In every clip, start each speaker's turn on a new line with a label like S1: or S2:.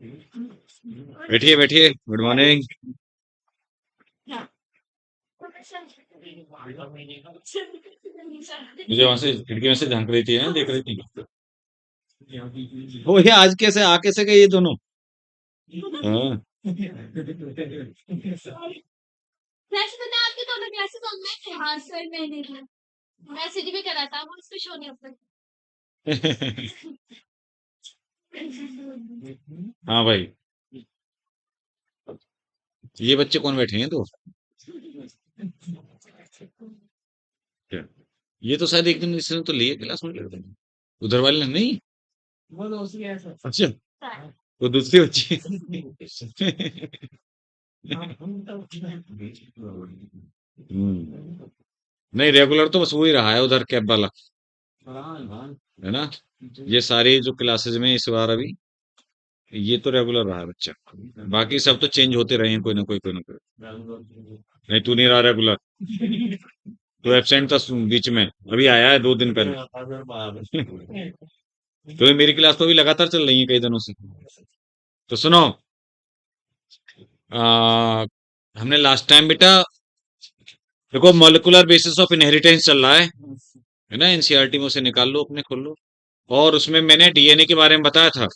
S1: बैठिए बैठिए, good morning. मुझे वहां से खिड़की में से झांक रही थी, देख रही थी। वो ये आज कैसे आ कैसे गए ये दोनों? हाँ।
S2: वैसे तो मैं आपके दोनों क्लासेस ऑनलाइन थे। हाँ सर, मैंने भी मैसेज भी करा था, वो इस पे शो नहीं होता।
S1: हाँ भाई, ये बच्चे कौन बैठे हैं तो? क्या? ये तो शायद एक दिन इसने तो लिए क्लास में लगता है। उधर वाले ने नहीं। अच्छा, वो दूसरी बच्ची। हम्म, नहीं रेगुलर तो बस वो ही रहा है उधर कैब वाला, है ना? ये सारी जो क्लासेस में इस बार अभी ये तो रेगुलर रहा है बच्चा। बाकी सब तो चेंज होते रहे हैं, कोई ना कोई कोई ना कोई। नहीं तू नहीं रहा रेगुलर, तो एब्सेंट था बीच में, अभी आया है 2 दिन पहले। तो मेरी क्लास तो अभी लगातार चल रही है कई दिनों से। तो सुनो, आ, हमने लास्ट टाइम बेटा, देखो मॉलिक्यूलर बेसिस ऑफ इनहेरिटेंस चल रहा है ना? एनसीईआरटी में उसे निकाल लो, अपने खोल लो। और उसमें मैंने डीएनए के बारे में बताया था।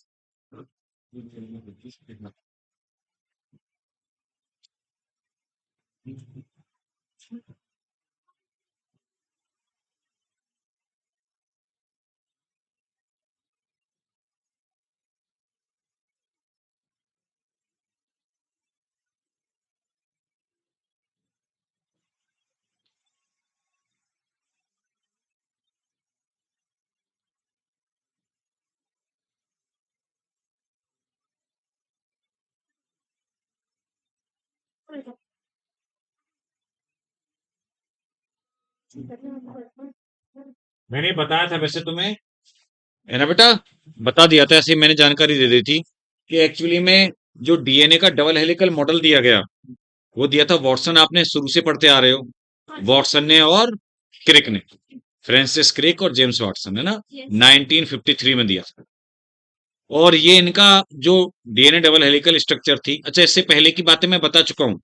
S1: मैंने बताया था वैसे तुम्हें, है ना बेटा? बता दिया था, ऐसे ही मैंने जानकारी दे दी थी कि एक्चुअली में जो डीएनए का डबल हेलिकल मॉडल दिया गया, वो दिया था वॉटसन, आपने शुरू से पढ़ते आ रहे हो। वॉटसन ने और क्रिक ने, फ्रांसिस क्रिक और जेम्स वॉटसन, है ना? 1953 में दिया था। और ये इनका जो डीएनए डबल हेलिकल स्ट्रक्चर थी, अच्छा इससे पहले की बातें मैं बता चुका हूँ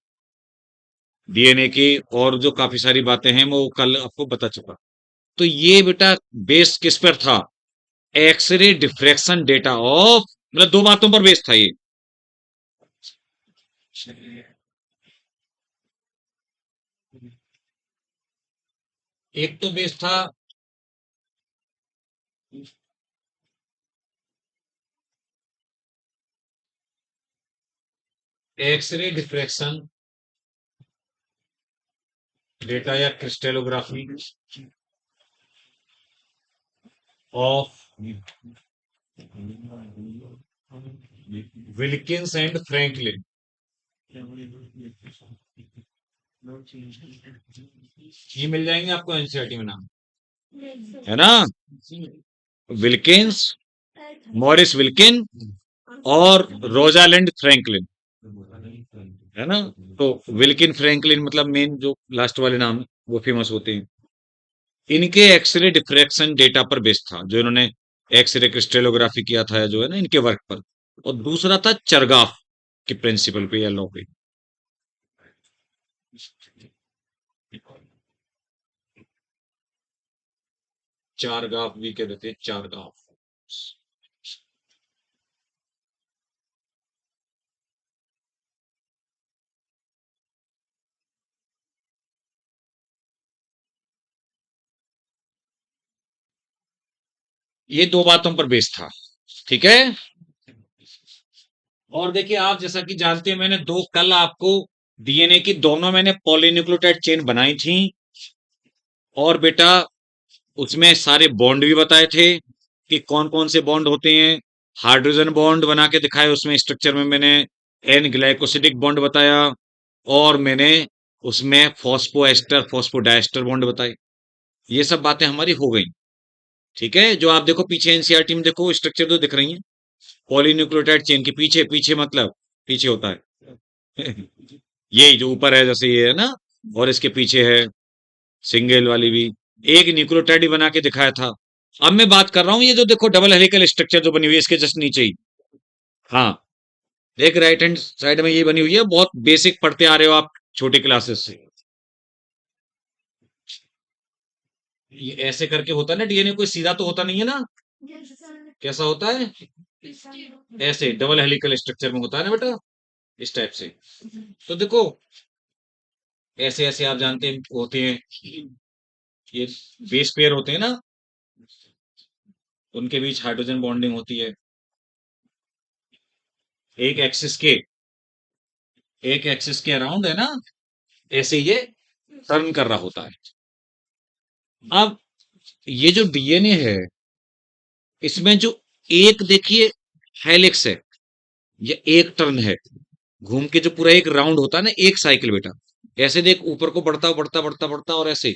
S1: डीएनए की, और जो काफी सारी बातें हैं वो कल आपको बता चुका। तो ये बेटा बेस किस पर था? एक्सरे डिफ्रैक्शन डेटा ऑफ, मतलब दो बातों पर बेस था ये। एक तो बेस था एक्सरे डिफ्रैक्शन डेटा या crystallography of Wilkins and Franklin. ये मिल जाएंगे आपको एनसीईआरटी में नाम, है ना? विल्किंस, मॉरिस विल्किन और रोजालिंड फ्रैंकलिन, है ना? तो विल्किन फ्रैंकलिन मतलब मेन जो लास्ट वाले नाम है, वो फेमस होते हैं। इनके एक्सरे डिफ्रैक्शन डेटा पर बेस्ड था, जो इन्होंने एक्सरे क्रिस्टलोग्राफी किया था जो है ना, इनके वर्क पर। और दूसरा था चरगाफ के प्रिंसिपल पे या लॉ पे। चारगाफ भी कह देते हैं, चारगाफ। ये दो बातों पर बेस्ड था, ठीक है? और देखिए, आप जैसा कि जानते हैं, मैंने दो कल आपको डीएनए की दोनों मैंने पॉलीन्यूक्लियोटाइड चेन बनाई थी। और बेटा उसमें सारे बॉन्ड भी बताए थे कि कौन कौन से बॉन्ड होते हैं। हाइड्रोजन बॉन्ड बना के दिखाए उसमें स्ट्रक्चर में मैंने, एन ग्लाइकोसिडिक बॉन्ड बताया, और मैंने उसमें phosphoester phosphodiester bond बताए। ये सब बातें हमारी हो गई, ठीक है? जो आप देखो पीछे एनसीईआरटी में देखो स्ट्रक्चर तो दिख रही है, पॉलीन्यूक्लियोटाइड चेन के पीछे, पीछे मतलब पीछे होता है। यही जो ऊपर है जैसे ये है ना, और इसके पीछे है सिंगल वाली भी, एक न्यूक्लियोटाइड ही बना के दिखाया था। अब मैं बात कर रहा हूँ ये जो देखो डबल हेलिकल स्ट्रक्चर जो बनी हुई है इसके जस्ट नीचे ही। हाँ, एक राइट हैंड साइड में ये बनी हुई है, बहुत बेसिक पढ़ते आ रहे हो आप छोटे क्लासेस से। ये ऐसे करके होता है ना डीएनए, कोई सीधा तो होता नहीं है ना, कैसा होता है, ऐसे डबल हेलिकल स्ट्रक्चर में होता है ना बेटा, इस टाइप से। तो देखो ऐसे ऐसे आप जानते हैं होते हैं, ये बेस पेयर होते हैं ना, उनके बीच हाइड्रोजन बॉन्डिंग होती है। एक एक्सिस के एक एक्सिस के अराउंड है ना, ऐसे ये टर्न कर रहा होता है। अब ये जो डीएनए है, इसमें जो एक देखिए हेलिक्स है, ये एक टर्न है, घूम के जो पूरा एक राउंड होता है ना, एक साइकिल बेटा, ऐसे देख ऊपर को बढ़ता बढ़ता बढ़ता बढ़ता और ऐसे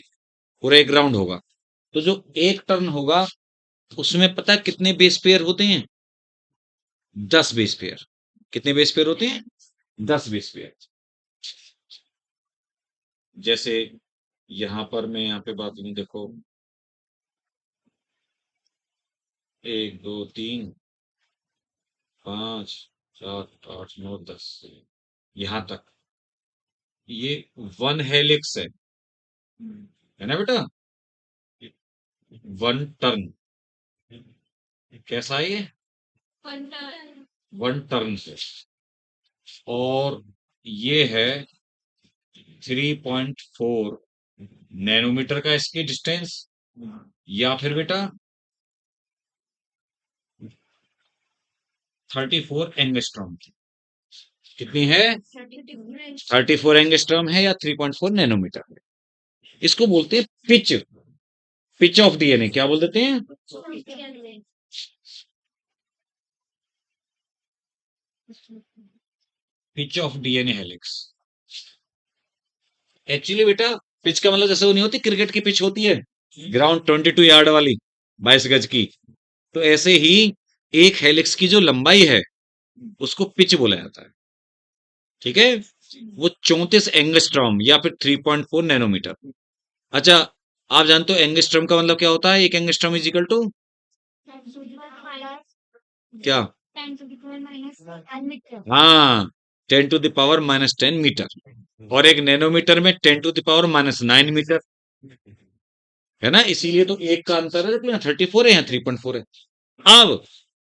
S1: पूरा एक राउंड होगा। तो जो एक टर्न होगा उसमें पता है कितने बेस पेयर होते हैं, 10 बेस पेयर। कितने बेस पेयर होते हैं, 10 बेस पेयर। जैसे यहां पर मैं यहाँ पे बात करूं, देखो 1 2 3 5 7 8 9 10, यहां तक ये वन हेलिक्स है ना बेटा, वन टर्न। कैसा है ये, वन टर्न से। और ये है 3.4 नैनोमीटर का इसकी डिस्टेंस, या फिर बेटा 34 एंगस्ट्रॉम की। कितनी है, 34 एंगस्ट्रॉम है या 3.4 नैनोमीटर है। इसको बोलते हैं पिच, पिच ऑफ डीएनए, क्या बोल देते हैं, pitch of DNA helix. Actually बेटा पिच का मतलब जैसे वो नहीं होती क्रिकेट की पिच होती है ग्राउंड 22 यार्ड वाली, 22 गज की, तो ऐसे ही एक हेलिक्स की जो लंबाई है उसको पिच बोला जाता है। ठीक है, वो 34 एंगस्ट्रॉम या फिर 3.4 नैनोमीटर। अच्छा, आप जानते हो एंगस्ट्रॉम का मतलब क्या होता है, एक एंगस्ट्रॉम इज इक्वल टू क्या, हाँ 10 to the power -10 मीटर, और एक नैनोमीटर में 10 to the power -9 मीटर, है ना, इसीलिए तो एक का अंतर है, तो 34 है या 3.4 है। अब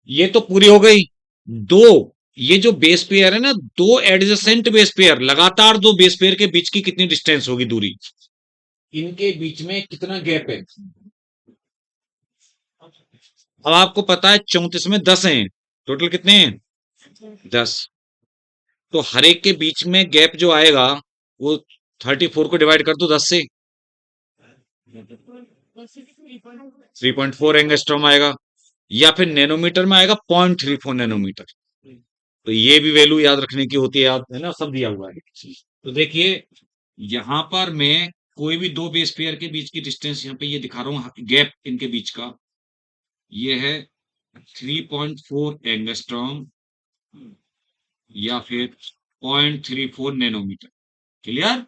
S1: ये तो पूरी हो गई दो, ये जो बेस पेयर है ना, दो एडजेसेंट बेस पेयर, लगातार दो बेस पेयर के बीच की कितनी डिस्टेंस होगी, दूरी, इनके बीच में कितना गैप है। अब आपको पता है 34 में 10 हैं, टोटल कितने हैं, 10। तो हर एक के बीच में गैप जो आएगा वो 34 को डिवाइड कर दो 10 से, 3.4 एंगस्ट्रॉम आएगा, या फिर नैनोमीटर में आएगा 0.34 नैनोमीटर। तो ये भी वैल्यू याद रखने की होती है, याद है ना, सब दिया हुआ है। तो देखिए यहां पर मैं कोई भी दो बेस पेयर के बीच की डिस्टेंस यहाँ पे ये दिखा रहा हूँ, गैप इनके बीच का ये है 3.4 एंगस्ट्रॉम या फिर 0.34 नैनोमीटर। क्लियर,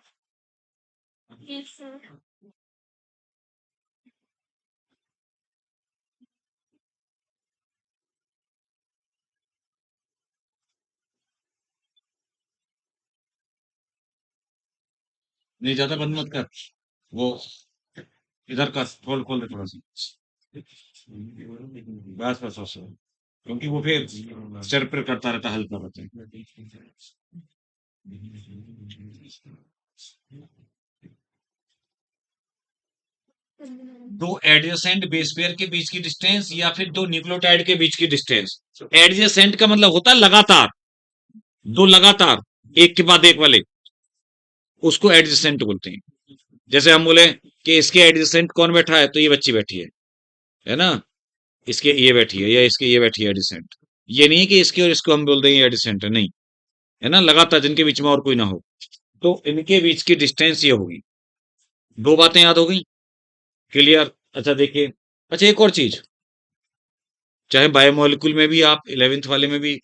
S1: नहीं ज्यादा बंद मत कर, वो इधर का खोल खोल दे थोड़ा सा, बस बस बस, क्योंकि वो फिर सिर पर करता रहता, हल्का रहता है। दो एडजेसेंट बेस पेयर के बीच की डिस्टेंस या फिर दो न्यूक्लियोटाइड के बीच की डिस्टेंस। एडजेसेंट का मतलब होता है लगातार, दो लगातार एक के बाद एक वाले, उसको एडजेसेंट बोलते हैं। जैसे हम बोले कि इसके एडजेसेंट कौन बैठा है, तो ये बच्ची बैठी है ना, इसके ये बैठी है या इसके ये बैठी है एडजेसेंट। ये नहीं है कि इसके और इसको हम बोल देंगे एडजेसेंट है, नहीं, है ना, लगातार जिनके बीच में और कोई ना हो, तो इनके बीच की डिस्टेंस ये होगी। दो बातें याद हो गई, क्लियर। अच्छा देखिए, अच्छा एक और चीज, चाहे बायोमोलिक्यूल में भी आप 11th वाले में भी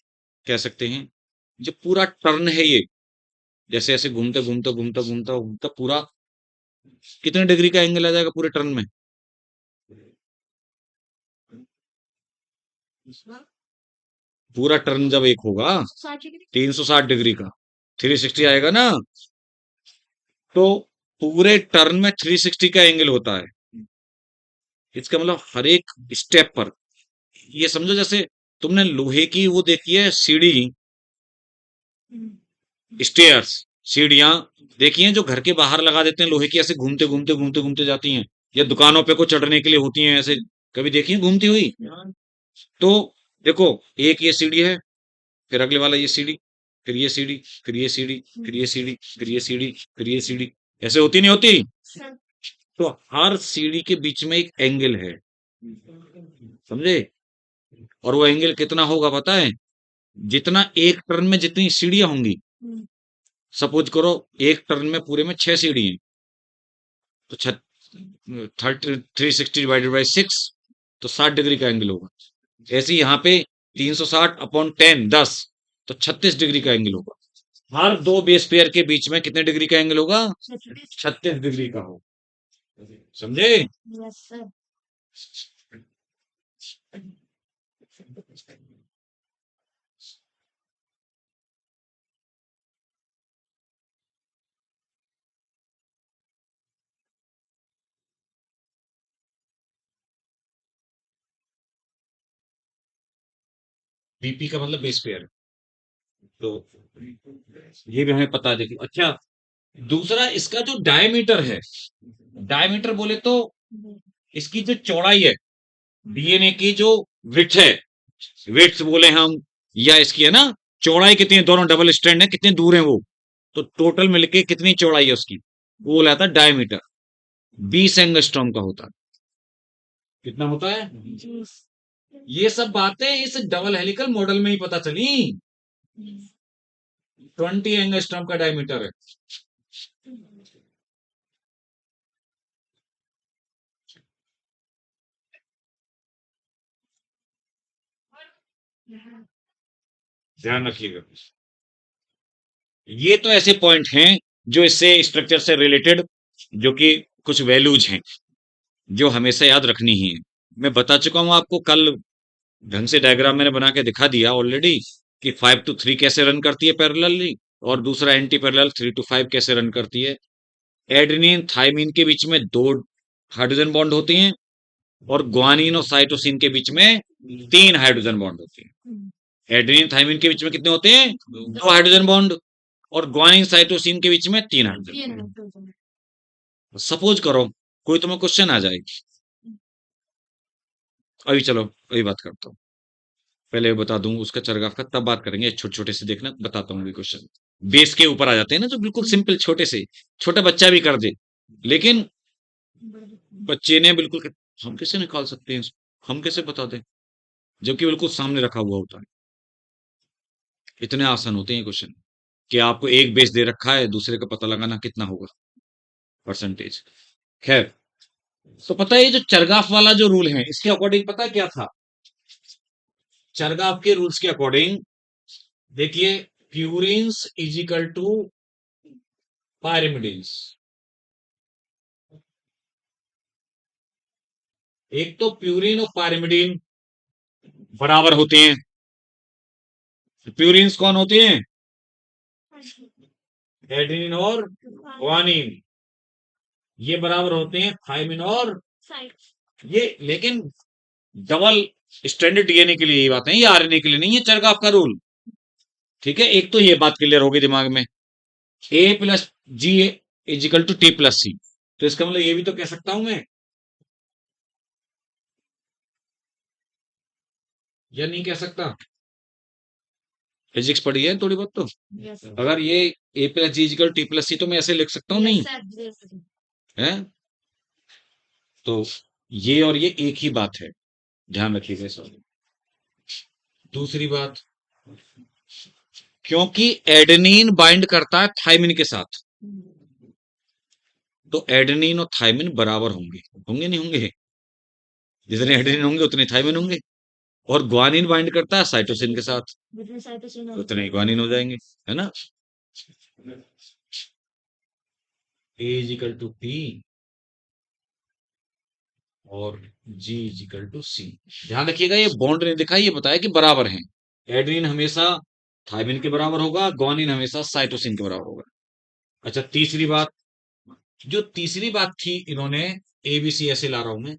S1: कह सकते हैं, जो पूरा टर्न है ये, जैसे ऐसे घूमते घूमते घूमता घूमता घूमता पूरा कितने डिग्री का एंगल आ जाएगा पूरे टर्न में, पूरा टर्न जब एक होगा
S2: 60 डिग्री।
S1: 360 डिग्री का 360 आएगा ना, तो पूरे टर्न में 360 का एंगल होता है। इसका मतलब हर एक स्टेप पर, ये समझो जैसे तुमने लोहे की वो देखी है सीढ़ी, स्टेयर्स, सीढ़ियां देखी हैं जो घर के बाहर लगा देते हैं लोहे की, ऐसे घूमते घूमते घूमते घूमते जाती हैं, या दुकानों पे को चढ़ने के लिए होती हैं ऐसे, कभी देखी हैं घूमती हुई? तो देखो, एक ये सीढ़ी है, फिर अगले वाला ये सीढ़ी, फिर ये सीढ़ी, फिर ये सीढ़ी, फिर ये सीढ़ी, फिर ये सीढ़ी, फिर ये सीढ़ी, ऐसे होती नहीं होती? तो हर सीढ़ी के बीच में एक एंगल है, समझे? और वो एंगल कितना होगा पता है? जितना एक टर्न में जितनी सीढ़ियां होंगी, सपोज करो एक टर्न में पूरे में 6 सीढ़ी हैं, तो 360 डिवाइडेड बाई 6, तो 60 डिग्री का एंगल होगा। ऐसे ही यहाँ पे 360 अपॉन 10, 10, तो 36 डिग्री का एंगल होगा। हर दो बेस पेयर के बीच में कितने डिग्री का एंगल होगा? 36 डिग्री का होगा। समझे?
S2: Yes sir.
S1: बीपी का मतलब बेस पेयर, तो ये भी हमें पता है। देखो अच्छा, दूसरा इसका जो डायमीटर है, डायमीटर बोले तो इसकी जो चौड़ाई है, डीएनए की जो विड्थ है, विड्थ बोले हम, या इसकी है ना चौड़ाई कितनी है, दोनों डबल स्ट्रैंड है कितने दूर है वो, तो टोटल मिलके कितनी चौड़ाई है उसकी, वो बोला था डायमीटर, 20 एंगस्ट्रॉम का होता है। कितना होता है? ये सब बातें इस डबल हेलिकल मॉडल में ही पता चली। 20 एंगस्ट्रॉम का डायमीटर है। ध्यान रखिएगा, ये तो ऐसे पॉइंट हैं जो इससे स्ट्रक्चर से रिलेटेड, जो कि कुछ वैल्यूज हैं जो हमेशा याद रखनी ही है। मैं बता चुका हूं आपको कल, ढंग से डायग्राम मैंने बना के दिखा दिया ऑलरेडी, कि 5 to 3 कैसे रन करती है पैरेलली, और दूसरा एंटी पैरेलल 3 to 5 कैसे रन करती है। एडेनिन थाइमिन के बीच में 2 हाइड्रोजन बॉन्ड होती हैं, और ग्वानिन और साइटोसिन के बीच में 3 हाइड्रोजन बॉन्ड होते हैं। एडेनिन थाइमिन के बीच में कितने होते हैं? 2 हाइड्रोजन बॉन्ड, और ग्वानिन साइटोसिन के बीच में 3 हाइड्रोजन। सपोज करो कोई तुम्हें क्वेश्चन आ जाए, अभी चलो अभी बात करता हूँ, पहले बता दूं उसका चरगाफ का, तब बात करेंगे। छोटे छोटे से देखना, बताता हूँ क्वेश्चन। बेस के ऊपर आ जाते हैं ना जो बिल्कुल सिंपल, छोटे से, छोटा बच्चा भी कर दे, लेकिन बच्चे ने बिल्कुल, हम कैसे निकाल सकते हैं इसको? हम कैसे बता दें जबकि बिल्कुल सामने रखा हुआ होता है। इतने आसान होते हैं क्वेश्चन कि आपको एक बेस दे रखा है, दूसरे का पता लगाना कितना होगा परसेंटेज। खैर, तो पता है ये जो चरगाफ वाला जो रूल है, इसके अकॉर्डिंग पता है क्या था? चरगाफ के रूल्स के अकॉर्डिंग देखिए, purines is equal to pyrimidines. एक तो प्यूरिन और पायरिमिडिन बराबर होते हैं। प्यूरिन्स कौन होते हैं? एडेनिन और ग्वानिन। ये बराबर होते हैं थाइमिन और ये, लेकिन डबल स्ट्रैंडेड डीएनए के लिए ये बात है, ये आरएनए के लिए नहीं है चरगाफ का रूल। ठीक है, एक तो ये बात क्लियर होगी दिमाग में। A+G=T+C, तो इसका मतलब ये भी तो कह सकता हूं मैं, या नहीं कह सकता? फिजिक्स पढ़ी है थोड़ी बहुत तो। अगर ये A+G=T+C, तो मैं ऐसे लिख सकता हूँ नहीं है? तो ये और ये एक ही बात है, ध्यान रखिएगा इस बात। दूसरी बात, क्योंकि एडेनिन बाइंड करता है थाइमिन के साथ, तो एडेनिन और थाइमिन बराबर होंगे, होंगे नहीं होंगे? जितने एडेनिन होंगे उतने थाइमिन होंगे, और ग्वानिन बाइंड करता है साइटोसिन के साथ, उतने ही ग्वानिन हो जाएंगे, है ना? A=T और G=C। ध्यान रखिएगा, ये बॉन्ड ने दिखा, ये बताया कि बराबर हैं, एडेनिन हमेशा थायमिन के बराबर होगा, ग्वानिन हमेशा साइटोसिन के बराबर होगा। अच्छा, तीसरी बात, जो तीसरी बात थी इन्होंने, एबीसी ऐसे ला रहा हूं मैं,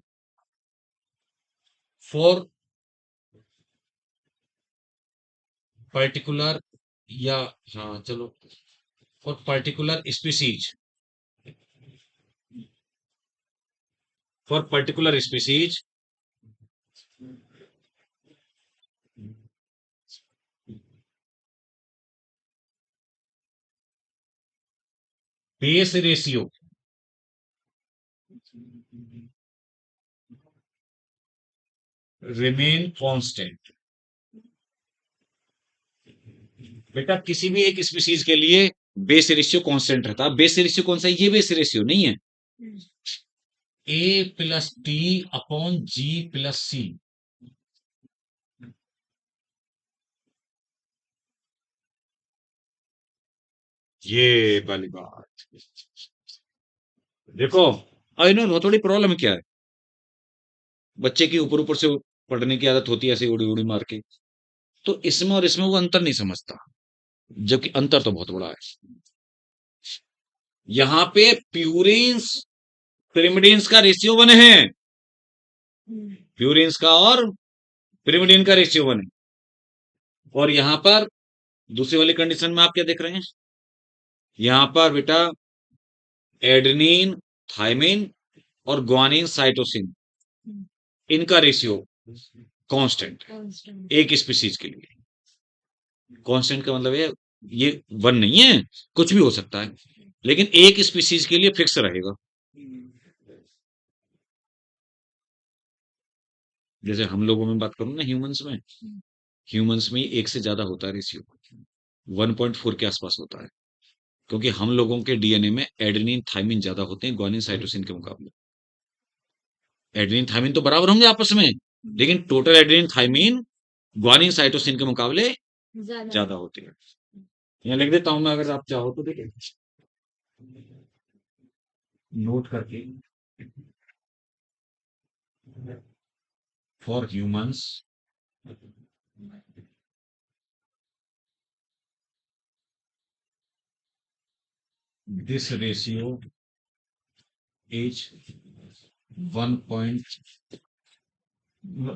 S1: फॉर पर्टिकुलर, या हाँ चलो, for particular species, for particular species base ratio remain constant. बेटा किसी भी एक स्पीसीज के लिए बेस रेशियो कांस्टेंट रहता है। बेस रेशियो कौन सा है? ये बेस रेशियो नहीं है, ए प्लस टी अपॉन जी प्लस सी। ये वाली बात देखो, आई नो थोड़ी प्रॉब्लम क्या है, बच्चे की ऊपर ऊपर से पढ़ने की आदत होती है ऐसे उड़ी उड़ी मार के, तो इसमें और इसमें वो अंतर नहीं समझता, जबकि अंतर तो बहुत बड़ा है। यहां पे प्यूरिन्स पिरिमिडिन्स का रेशियो बने हैं, प्यूरिन्स का और पिरिमिडिन का रेशियो बने, और यहां पर दूसरी वाली कंडीशन में आप क्या देख रहे हैं, यहां पर बेटा एडेनिन थायमिन और ग्वानिन साइटोसिन, इनका रेशियो कांस्टेंट एक स्पीसीज के लिए। कांस्टेंट का मतलब है ये वन नहीं है, कुछ भी हो सकता है, लेकिन एक स्पीसीज के लिए फिक्स रहेगा। जैसे हम लोगों में बात करूं ना, ह्यूमंस में एक से ज्यादा होता है रेशियो, 1.4 के आसपास होता है, क्योंकि हम लोगों के डीएनए में एडेनिन थायमिन ज्यादा होते हैं ग्वानिन साइटोसिन के मुकाबले। एडेनिन थायमिन तो बराबर होंगे आपस में, लेकिन total adenine thymine guanine cytosine के मुकाबले ज्यादा होती है। यहाँ लिख देता हूं मैं, अगर आप चाहो तो देखिए, नोट करके, for humans this ratio is 1.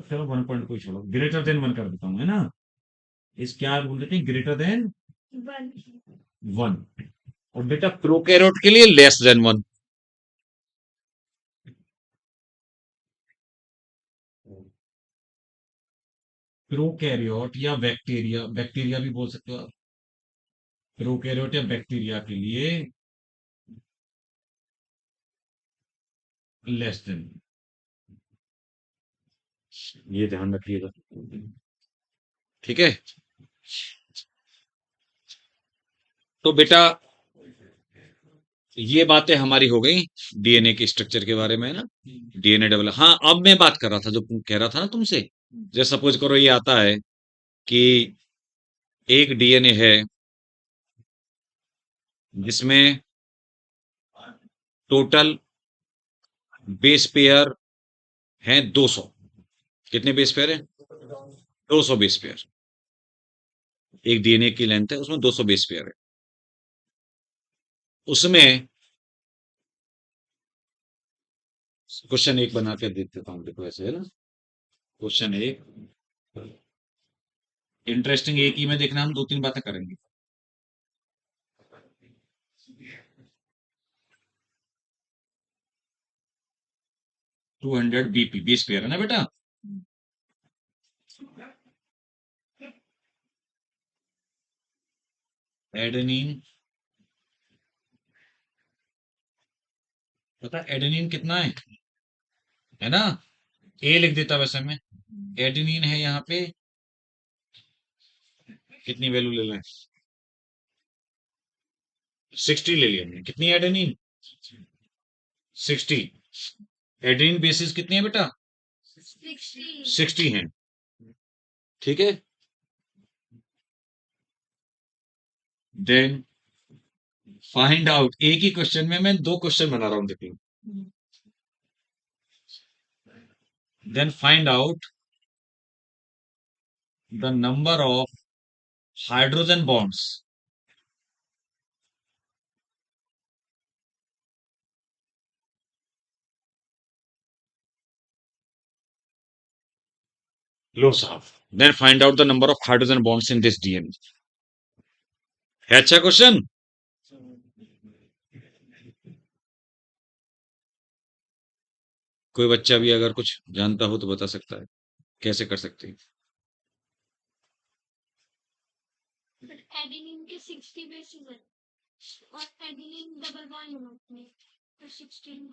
S1: चलो 1 को छोड़ो, ग्रेटर देन 1 कर देता हूं, है ना, इस क्या बोल देते हैं, ग्रेटर देन 1। और बेटा प्रोकैरियोट के लिए लेस देन 1। प्रोकैरियोट या बैक्टीरिया, बैक्टीरिया भी बोल सकते हो आप, प्रोकैरियोट या बैक्टीरिया के लिए लेस देन, ये ध्यान रखिएगा, ठीक है। तो बेटा ये बातें हमारी हो गई डीएनए के स्ट्रक्चर के बारे में, ना, डीएनए डेवलप। हाँ, अब मैं बात कर रहा था, जो कह रहा था ना तुमसे, जैसे सपोज करो ये आता है कि एक डीएनए है जिसमें टोटल बेस पेयर हैं 200। कितने बेस पेयर हैं? 200 बेस पेयर। एक डीएनए की लेंथ है, उसमें 200 बेस पेयर है। उसमें क्वेश्चन एक बना के दे देता हूं, देखो ऐसे है ना, क्वेश्चन एक इंटरेस्टिंग, एक ही में देखना, हम दो तीन बातें करेंगे। 200 बीपी बेस पेयर है ना बेटा, एडेनिन, पता एडेनिन कितना है ना, ए लिख देता वैसे मैं, एडेनिन है यहाँ पे, कितनी वैल्यू ले लें, 60 ले लिया हमने। कितनी एडेनिन? 60। एडेनिन बेसिस कितनी है बेटा? 60 है, ठीक है। देन फाइंड आउट, एक ही क्वेश्चन में मैं दो क्वेश्चन बना रहा हूं, देखिए। Then find out the number of hydrogen bonds लो साहब, then find out the number of hydrogen bonds in this DNA. है अच्छा क्वेश्चन। कोई बच्चा भी अगर कुछ जानता हो तो बता सकता है कैसे कर सकते हैं।
S2: एडेनिन के 60 बेसिस है और एडेनिन डबल बॉन्ड है उसमें तो 16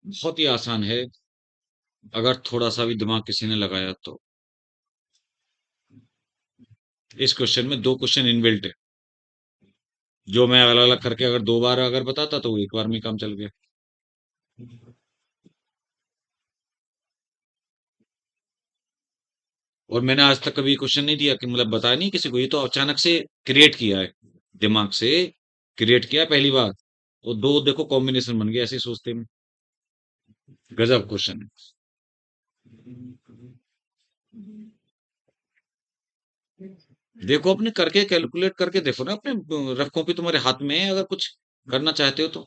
S1: बहुत ही आसान है अगर थोड़ा सा भी दिमाग किसी ने लगाया तो। इस क्वेश्चन में दो क्वेश्चन इनबिल्ट है, जो मैं अलग अलग करके अगर दो बार अगर बताता तो वो एक बार में काम चल गया। और मैंने आज तक कभी क्वेश्चन नहीं दिया कि मतलब बताया नहीं किसी को, ये तो अचानक से क्रिएट किया है, दिमाग से क्रिएट किया पहली बार। और दो देखो कॉम्बिनेशन बन गया ऐसे सोचते में। गजब क्वेश्चन है। देखो अपने करके कैलकुलेट करके देखो ना, अपने रफ कॉपी तुम्हारे हाथ में है, अगर कुछ करना चाहते हो तो।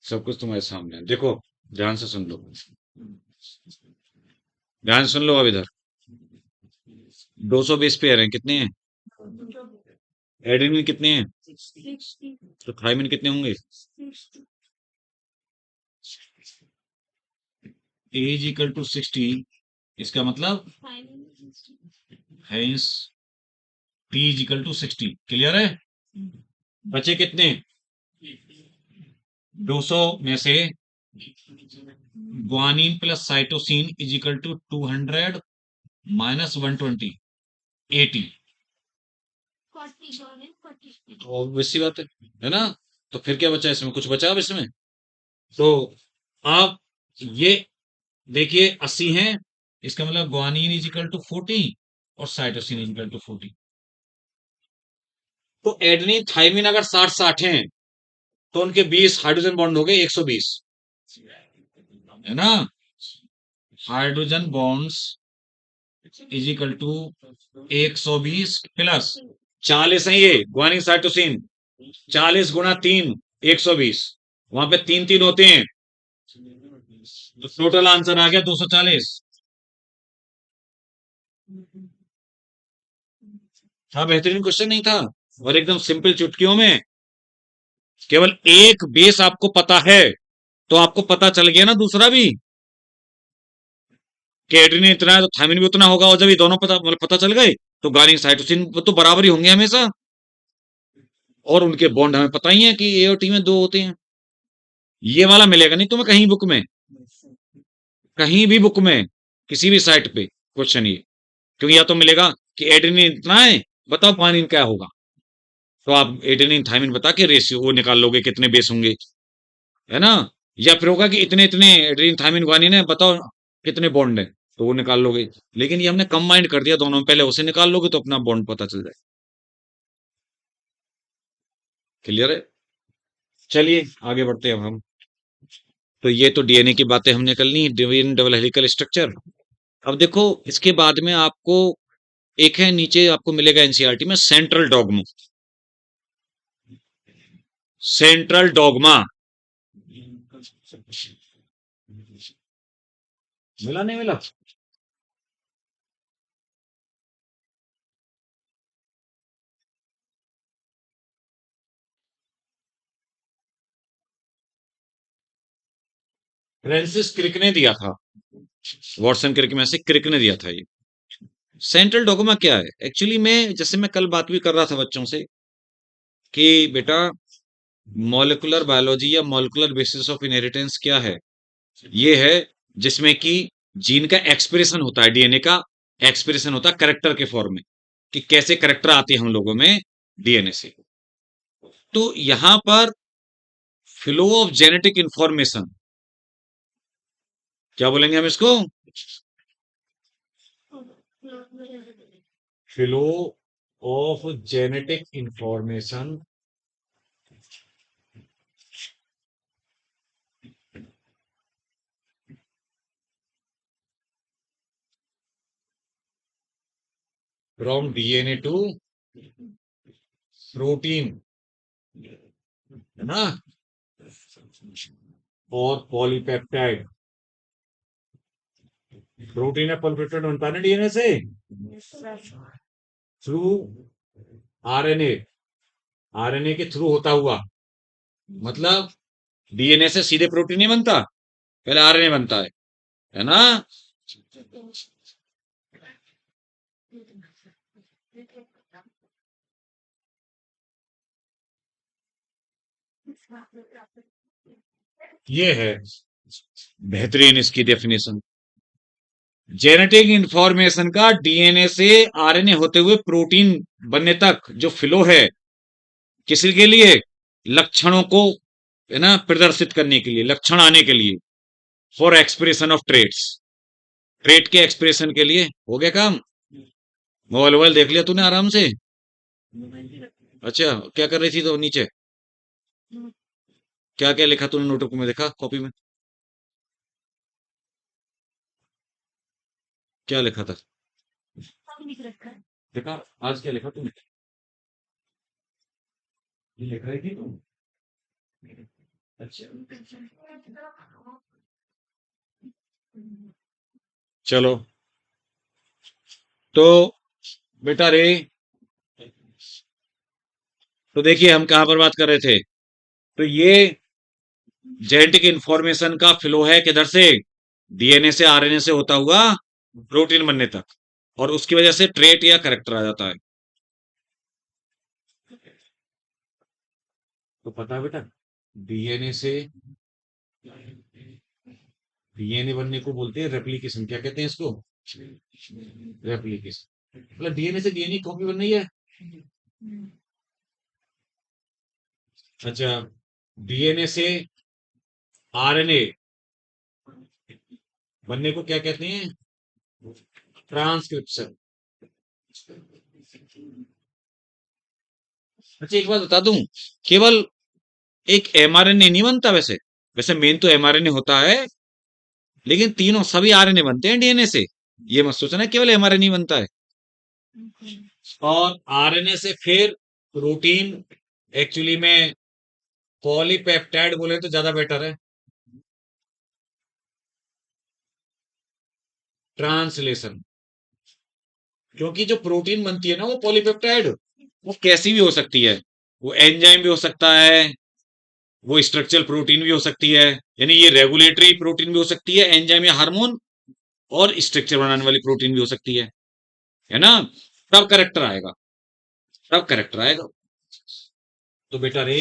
S1: सब कुछ तुम्हारे सामने है, देखो ध्यान से सुन लो, ध्यान से सुन लो। अब इधर 220 पेयर हैं, कितने हैं एडेनिन, कितने हैं तो थायमिन कितने होंगे। ए इज इक्वल टू 60, इसका मतलब hence T is equal to 60। Clear है। बचे कितने, 200 में से guanine plus cytosine is equal to 200 minus 120, 80। तो ऑब्वियस सी बात है ना। तो फिर क्या बचा इसमें, कुछ बचा अब इसमें। तो आप ये देखिए 80 है, इसका मतलब ग्वानिन इज इक्वल टू 40 और साइटोसिन इज इक्वल टू 40। तो एडेनिन थाइमिन अगर 60-60 हैं तो उनके 20 हाइड्रोजन बॉन्ड हो गए 120, है ना। Hydrogen bonds is equal to 120 plus 40 है ये ग्वानिन साइटोसिन, 40 गुणा 3 120, वहां पे 3 3 होते हैं, तो टोटल आंसर आ गया 240। था बेहतरीन क्वेश्चन नहीं था, और एकदम सिंपल चुटकियों में। केवल एक बेस आपको पता है तो आपको पता चल गया ना दूसरा भी, कि एड्रीन इतना है तो थायमिन भी उतना होगा। और जब ये दोनों पता मतलब पता चल गए तो गार्निक साइटोसिन तो बराबर ही होंगे हमेशा। और उनके बॉन्ड हमें पता ही है कि ए और टी में 2 होते हैं। ये वाला मिलेगा नहीं तुम्हें कहीं बुक में, कहीं भी बुक में, किसी भी साइट पे क्वेश्चन ये। क्योंकि या तो मिलेगा कि एडेनिन इतना है, बताओ ग्वानिन क्या होगा, तो आप एडेनिन थायमिन बता के रेशियो वो निकाल लोगे कितने बेस होंगे, है ना। या फिर होगा कि इतने इतने एडेनिन थायमिन ग्वानिन है, बताओ कितने बॉन्ड है, तो वो निकाल लोगे। लेकिन ये हमने कंबाइंड कर दिया दोनों में, पहले उसे निकाल लोगे तो अपना बॉन्ड पता चल जाए। क्लियर है। चलिए आगे बढ़ते हैं अब हम। तो ये तो डीएनए की बातें हमने कर ली, डीएनए डबल हेलिकल स्ट्रक्चर। अब देखो इसके बाद में आपको एक है नीचे आपको मिलेगा एनसीईआरटी में सेंट्रल डॉगमा। सेंट्रल डॉगमा मिला नहीं मिला। फ्रांसिस क्रिक ने दिया था, वॉटसन क्रिक में से क्रिक ने दिया था ये। सेंट्रल डॉगमा क्या है एक्चुअली, में जैसे मैं कल बात भी कर रहा था बच्चों से कि बेटा मॉलिक्यूलर बायोलॉजी या मॉलिक्यूलर बेसिस ऑफ इनहेरिटेंस क्या है। ये है जिसमें कि जीन का एक्सप्रेशन होता है, डीएनए का एक्सप्रेशन होता है करेक्टर के फॉर्म में, कि कैसे करेक्टर आते हैं हम लोगों में। डीएनए से। तो यहां पर फ्लो ऑफ जेनेटिक इंफॉर्मेशन, क्या बोलेंगे हम इसको? Flow of genetic information from DNA to protein, है ना, और पॉलीपेप्टाइड। प्रोटीन है पॉलीपेप्टाइड बनता है ना डीएनए से थ्रू आरएनए, आरएनए के थ्रू होता हुआ। मतलब डीएनए से सीधे प्रोटीन नहीं बनता, पहले आरएनए बनता है ना। ये है बेहतरीन इसकी डेफिनेशन। जेनेटिक इंफॉर्मेशन का डीएनए से आरएनए होते हुए प्रोटीन बनने तक जो फ्लो है, किसी के लिए? लक्षणों को, है ना, प्रदर्शित करने के लिए, लक्षण आने के लिए, for expression of traits, trait के एक्सप्रेशन के लिए। हो गया काम? मोबाइल वोबाइल देख लिया तूने आराम से? अच्छा, क्या कर रही थी तो नीचे? क्या क्या लिखा तूने नोटबुक में, देखा कॉपी में? क्या लिखा था? देखा आज क्या लिखा तूने? ये लिख रही थी तुम? अच्छा, चलो। तो बेटा रे, तो देखिए हम कहां पर बात कर रहे थे। तो ये जेनेटिक इंफॉर्मेशन का फ्लो है किधर से? डीएनए से आरएनए से होता हुआ प्रोटीन बनने तक, और उसकी वजह से ट्रेट या कैरेक्टर आ जाता है। तो पता है बेटा, डीएनए से डीएनए बनने को बोलते हैं रेप्लिकेशन। क्या कहते हैं इसको? रेप्लिकेशन। मतलब डीएनए से डीएनए कॉपी बन रही है। अच्छा, डीएनए से आरएनए बनने को क्या कहते हैं? ट्रांसक्रिप्शन। अच्छा, एक बात बता दूं, केवल एक एमआरएनए नहीं बनता वैसे। वैसे मेन तो एमआरएनए होता है, लेकिन तीनों सभी आरएनए बनते हैं डीएनए से। ये मत सोचना केवल एमआरएनए बनता है। और आरएनए से फिर प्रोटीन, एक्चुअली में पॉलीपेप्टाइड बोले तो ज्यादा बेटर है। ट्रांसलेशन, क्योंकि जो प्रोटीन बनती है ना वो पॉलीपेप्टाइड, वो कैसी भी हो सकती है। वो एंजाइम भी हो सकता है, वो स्ट्रक्चरल प्रोटीन भी हो सकती है, यानी ये रेगुलेटरी प्रोटीन भी हो सकती है, एंजाइम या हार्मोन, और स्ट्रक्चर बनाने वाली प्रोटीन भी हो सकती है ना। तब करेक्टर आएगा, तब करेक्टर आएगा। तो बेटा रे,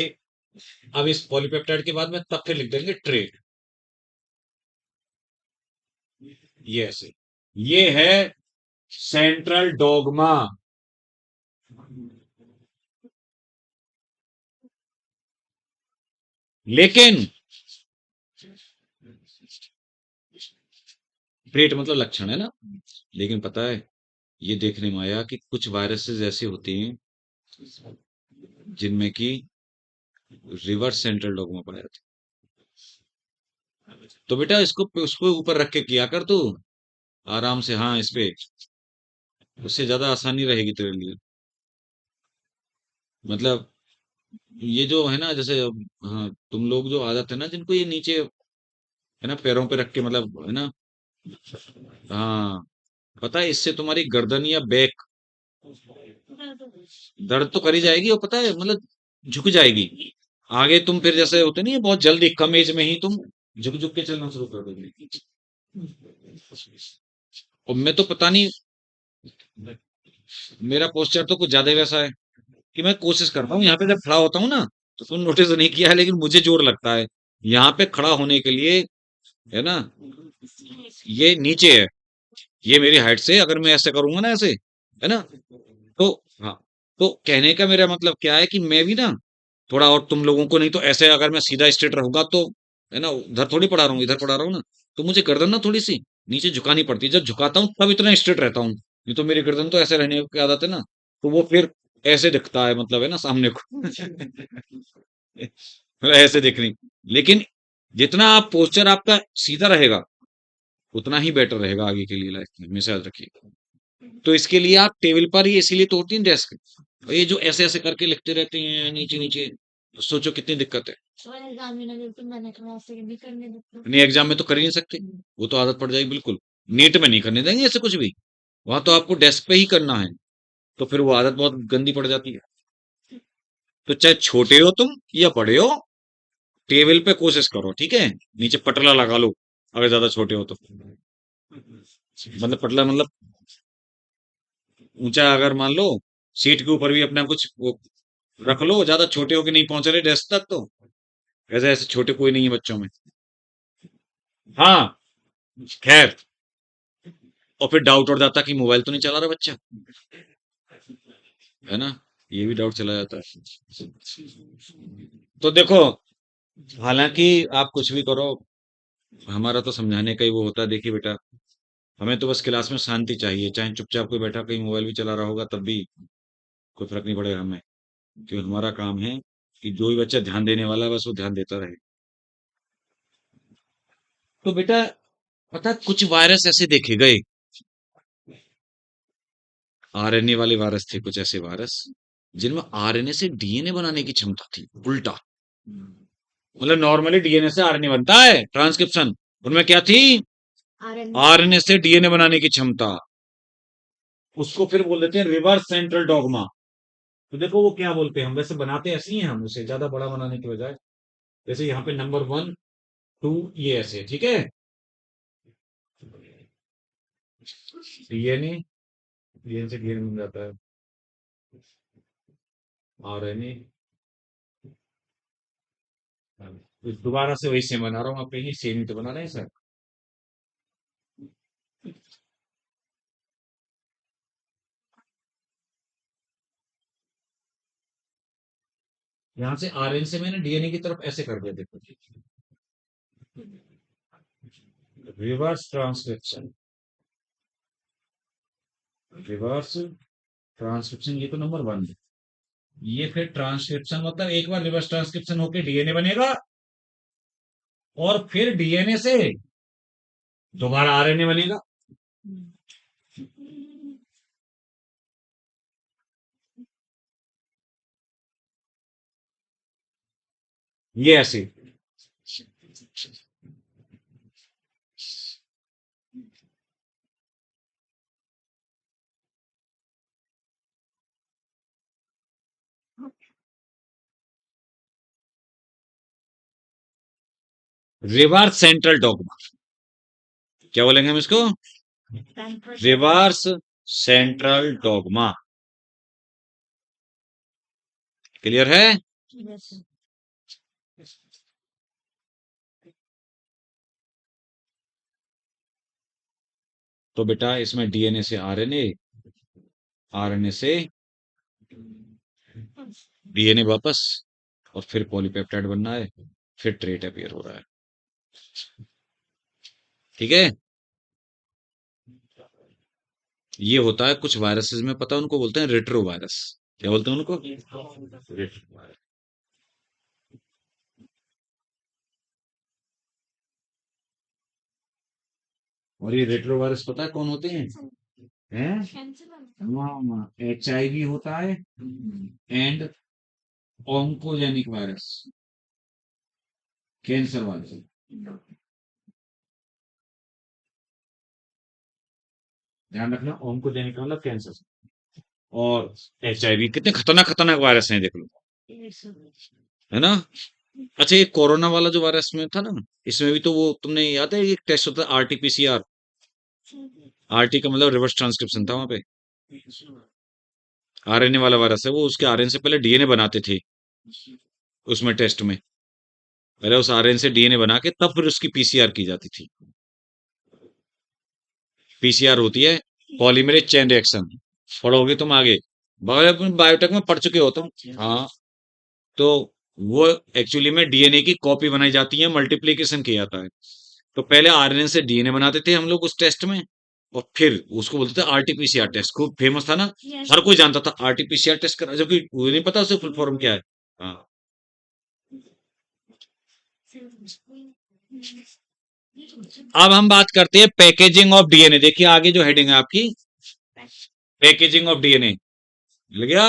S1: अब इस पॉलीपेप्टाइड के बाद में तब फिर लिख देंगे ट्रेट। ये ऐसे, ये है सेंट्रल डोगमा। लेकिन ट्रेट मतलब लक्षण, है ना। लेकिन पता है, ये देखने में आया कि कुछ वायरसेस ऐसे होती हैं जिनमें कि रिवर्स सेंट्रल डोगमा पाया जाता है। तो बेटा इसको उसको ऊपर रख के किया कर तू आराम से, हाँ इस पे, उससे ज्यादा आसानी रहेगी तेरे लिए। मतलब ये जो है ना, जैसे हाँ, तुम लोग जो आदत है ना जिनको ये नीचे, है ना, पैरों पे रख के, मतलब है ना, हाँ, पता है इससे तुम्हारी गर्दन या बैक दर्द तो करी जाएगी, और पता है मतलब झुक जाएगी। आगे तुम फिर जैसे होते नहीं है, बहुत जल्दी कम एज में ही तुम झुक झुक के चलना शुरू कर दोगे। और मैं तो पता नहीं, मेरा पोस्चर तो कुछ ज्यादा ही वैसा है कि मैं कोशिश करता हूँ यहाँ पे जब खड़ा होता हूँ ना, तो तुम नोटिस नहीं किया है लेकिन मुझे जोर लगता है यहाँ पे खड़ा होने के लिए, है ना। ये नीचे है, ये मेरी हाइट से अगर मैं ऐसे करूंगा ना, ऐसे, है ना, तो हाँ, तो कहने का मेरा मतलब क्या है कि मैं भी ना थोड़ा, और तुम लोगों को नहीं तो ऐसे अगर मैं सीधा स्ट्रेट रहूंगा तो, है ना, उधर थोड़ी पढ़ा रहा हूँ इधर पढ़ा रहा हूँ ना, तो मुझे गर्दन ना थोड़ी सी नीचे झुकानी पड़ती है। जब झुकाता हूँ तब इतना स्ट्रेट रहता हूँ, नहीं तो मेरी गर्दन तो ऐसे रहने की आदत है ना, तो वो फिर ऐसे दिखता है, मतलब है ना सामने को। मतलब ऐसे दिखनी। लेकिन जितना आप पोस्चर आपका सीधा रहेगा उतना ही बेटर रहेगा आगे के लिए लाइफ में, हमेशा याद रखिए। तो इसके लिए आप टेबल पर ही, इसीलिए तो होती है डेस्क, ये जो ऐसे ऐसे करके लिखते रहते हैं नीचे नीचे, सोचो कितनी दिक्कत है।
S2: और एग्जाम में ना बिल्कुल मैंने क्लास से भी करने देते।
S1: नहीं, एग्जाम में तो कर ही नहीं सकते, वो तो आदत पड़ जाएगी बिल्कुल। नीट में नहीं करने देंगे ऐसे कुछ भी, वहां तो आपको डेस्क पे ही करना है, तो फिर वो आदत बहुत गंदी पड़ जाती है। तो चाहे छोटे हो तुम या बड़े हो, टेबल पे कोशिश करो, ठीक है। नीचे पटला लगा लो अगर ज्यादा छोटे हो तो, मतलब पटला मतलब ऊंचा, अगर मान लो सीट के ऊपर भी अपना कुछ वो रख लो, ज्यादा छोटे होके नहीं पहुंच रहे डेस्क तक तो। ऐसे ऐसे छोटे कोई नहीं है बच्चों में। हाँ, खैर, और फिर डाउट उठ जाता कि मोबाइल तो नहीं चला रहा बच्चा, है ना, ये भी डाउट चला जाता है। तो देखो, हालांकि आप कुछ भी करो, हमारा तो समझाने का ही वो होता है। देखिए बेटा, हमें तो बस क्लास में शांति चाहिए, चाहे चुपचाप कोई बैठा कहीं मोबाइल भी चला रहा होगा तब भी कोई फर्क नहीं पड़ेगा हमें, क्योंकि हमारा काम है कि जो भी बच्चा ध्यान देने वाला है बस वो ध्यान देता रहे। तो बेटा, पता है, कुछ वायरस ऐसे देखे गए, आरएनए वाले वायरस थे, कुछ ऐसे वायरस जिनमें आरएनए से डीएनए बनाने की क्षमता थी, उल्टा। मतलब नॉर्मली डीएनए से आरएनए बनता है, ट्रांसक्रिप्शन, उनमें क्या थी,
S2: आरएनए
S1: आरएनए से डीएनए बनाने की क्षमता। उसको फिर बोल देते हैं रिवर्स सेंट्रल डॉगमा। तो देखो वो क्या बोलते हैं, हम वैसे बनाते ऐसे ही हैं, हम उसे ज्यादा बड़ा बनाने की बजाय, जैसे यहाँ पे नंबर 1 2 ये ऐसे, ठीक है, डीएनए, डीएनए से डीएनए बन जाता है, आरएनए, दोबारा से वही सेम बना रहा हूँ, आप कहीं सेम ही तो बना रहे हैं सर। यहाँ से आरएनए से मैंने डीएनए की तरफ ऐसे कर दिया, देखो, रिवर्स ट्रांसक्रिप्शन, रिवर्स ट्रांसक्रिप्शन, ये तो नंबर 1 है। ये फिर ट्रांसक्रिप्शन मतलब एक बार रिवर्स ट्रांसक्रिप्शन होके डीएनए बनेगा, और फिर डीएनए से दोबारा आरएनए बनेगा। ये ऐसे, रिवर्स सेंट्रल डॉगमा, क्या बोलेंगे हम इसको, रिवर्स सेंट्रल डॉगमा। क्लियर है। तो बेटा इसमें डीएनए से आरएनए, आरएनए से डीएनए वापस, और फिर पॉलीपेप्टाइड बनना है, फिर ट्रेट अपीयर हो रहा है, ठीक है। ये होता है कुछ वायरसेस में, पता है उनको बोलते हैं रेट्रो वायरस, क्या बोलते हैं उनको, रेट्रो वायरस। और ये रेट्रो वायरस पता है कौन होते हैं, हैं, हाँ, एचआईवी होता है, and oncogenic virus, cancer virus. ध्यान रखना, ओंकोजेनिक मतलब कैंसर, और एचआईवी, कितने खतरनाक खतरनाक वायरस हैं देख लो, है ना। अच्छा, ये कोरोना वाला जो वायरस में था ना, इसमें भी तो वो तुमने याद है, एक टेस्ट होता है आरटीपीसीआर, आरटी का मतलब रिवर्स ट्रांसक्रिप्शन था वहां पे, आरएनए वाला वायरस है वो, उसके आरएनए से पहले डीएनए बनाते थे उसमें टेस्ट में, पहले उस आरएनए से डीएनए बना के तब फिर उसकी पीसीआर की जाती थी। पीसीआर होती है पॉलीमरेज चेन रिएक्शन, पढ़ोगे तुम आगे, बायोटेक में पढ़ चुके हो तुम? हाँ। तो वो एक्चुअली में डीएनए की कॉपी बनाई जाती है, मल्टीप्लीकेशन किया जाता है। तो पहले आरएनए से डीएनए बनाते थे हम लोग उस टेस्ट में, और फिर उसको बोलते थे आरटीपीसीआर टेस्ट। खूब फेमस था ना,
S2: यस
S1: हर कोई जानता था आरटीपीसीआर टेस्ट करना, जबकि वो नहीं पता उसे फुल फॉर्म क्या है। हाँ। अब हम बात करते हैं पैकेजिंग ऑफ डीएनए। देखिए आगे जो हेडिंग है आपकी, पैकेजिंग ऑफ डीएनए, मिल गया।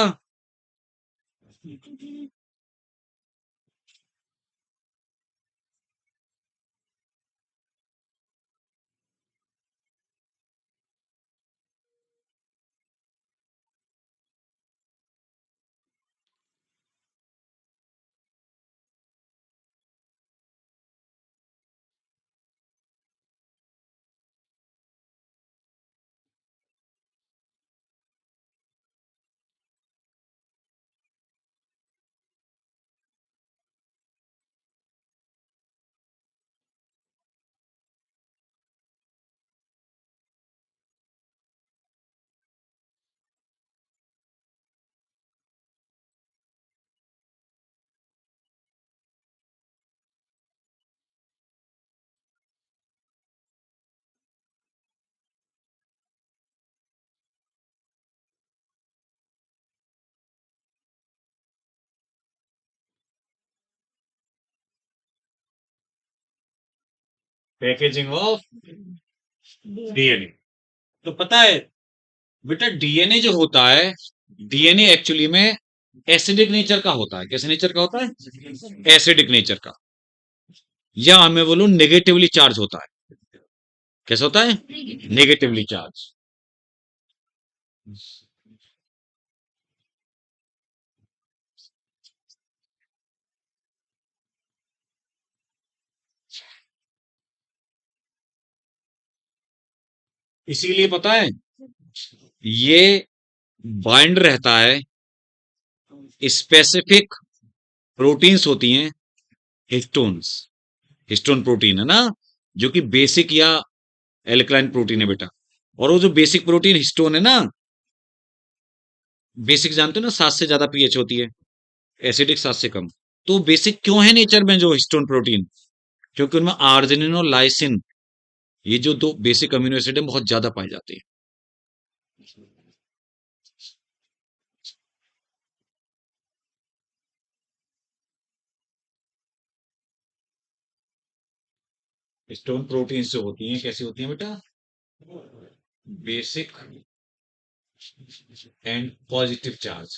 S1: Packaging of DNA. तो पता है बेटा, डीएनए जो होता है, डीएनए एक्चुअली में एसिडिक नेचर का होता है। कैसे नेचर का होता है? एसिडिक नेचर का, या मैं बोलूं नेगेटिवली चार्ज होता है। कैसे होता है? Negatively charge. इसीलिए पता है, ये बाइंड रहता है, स्पेसिफिक प्रोटीन्स होती हैं, हिस्टोन्स। हिस्टोन प्रोटीन है ना, जो कि बेसिक या एल्कलाइन प्रोटीन है बेटा। और वो जो बेसिक प्रोटीन हिस्टोन है ना, बेसिक जानते हो ना, 7 से ज्यादा पीएच होती है, एसिडिक 7 से कम। तो बेसिक क्यों है नेचर में जो हिस्टोन प्रोटीन? क्योंकि उनमें आर्जिनिन और लाइसिन, ये जो दो बेसिक अमीनो एसिड है, बहुत ज्यादा पाए जाते हैं। हिस्टोन प्रोटीन्स जो होती हैं, कैसी होती हैं बेटा? Basic and positive charge.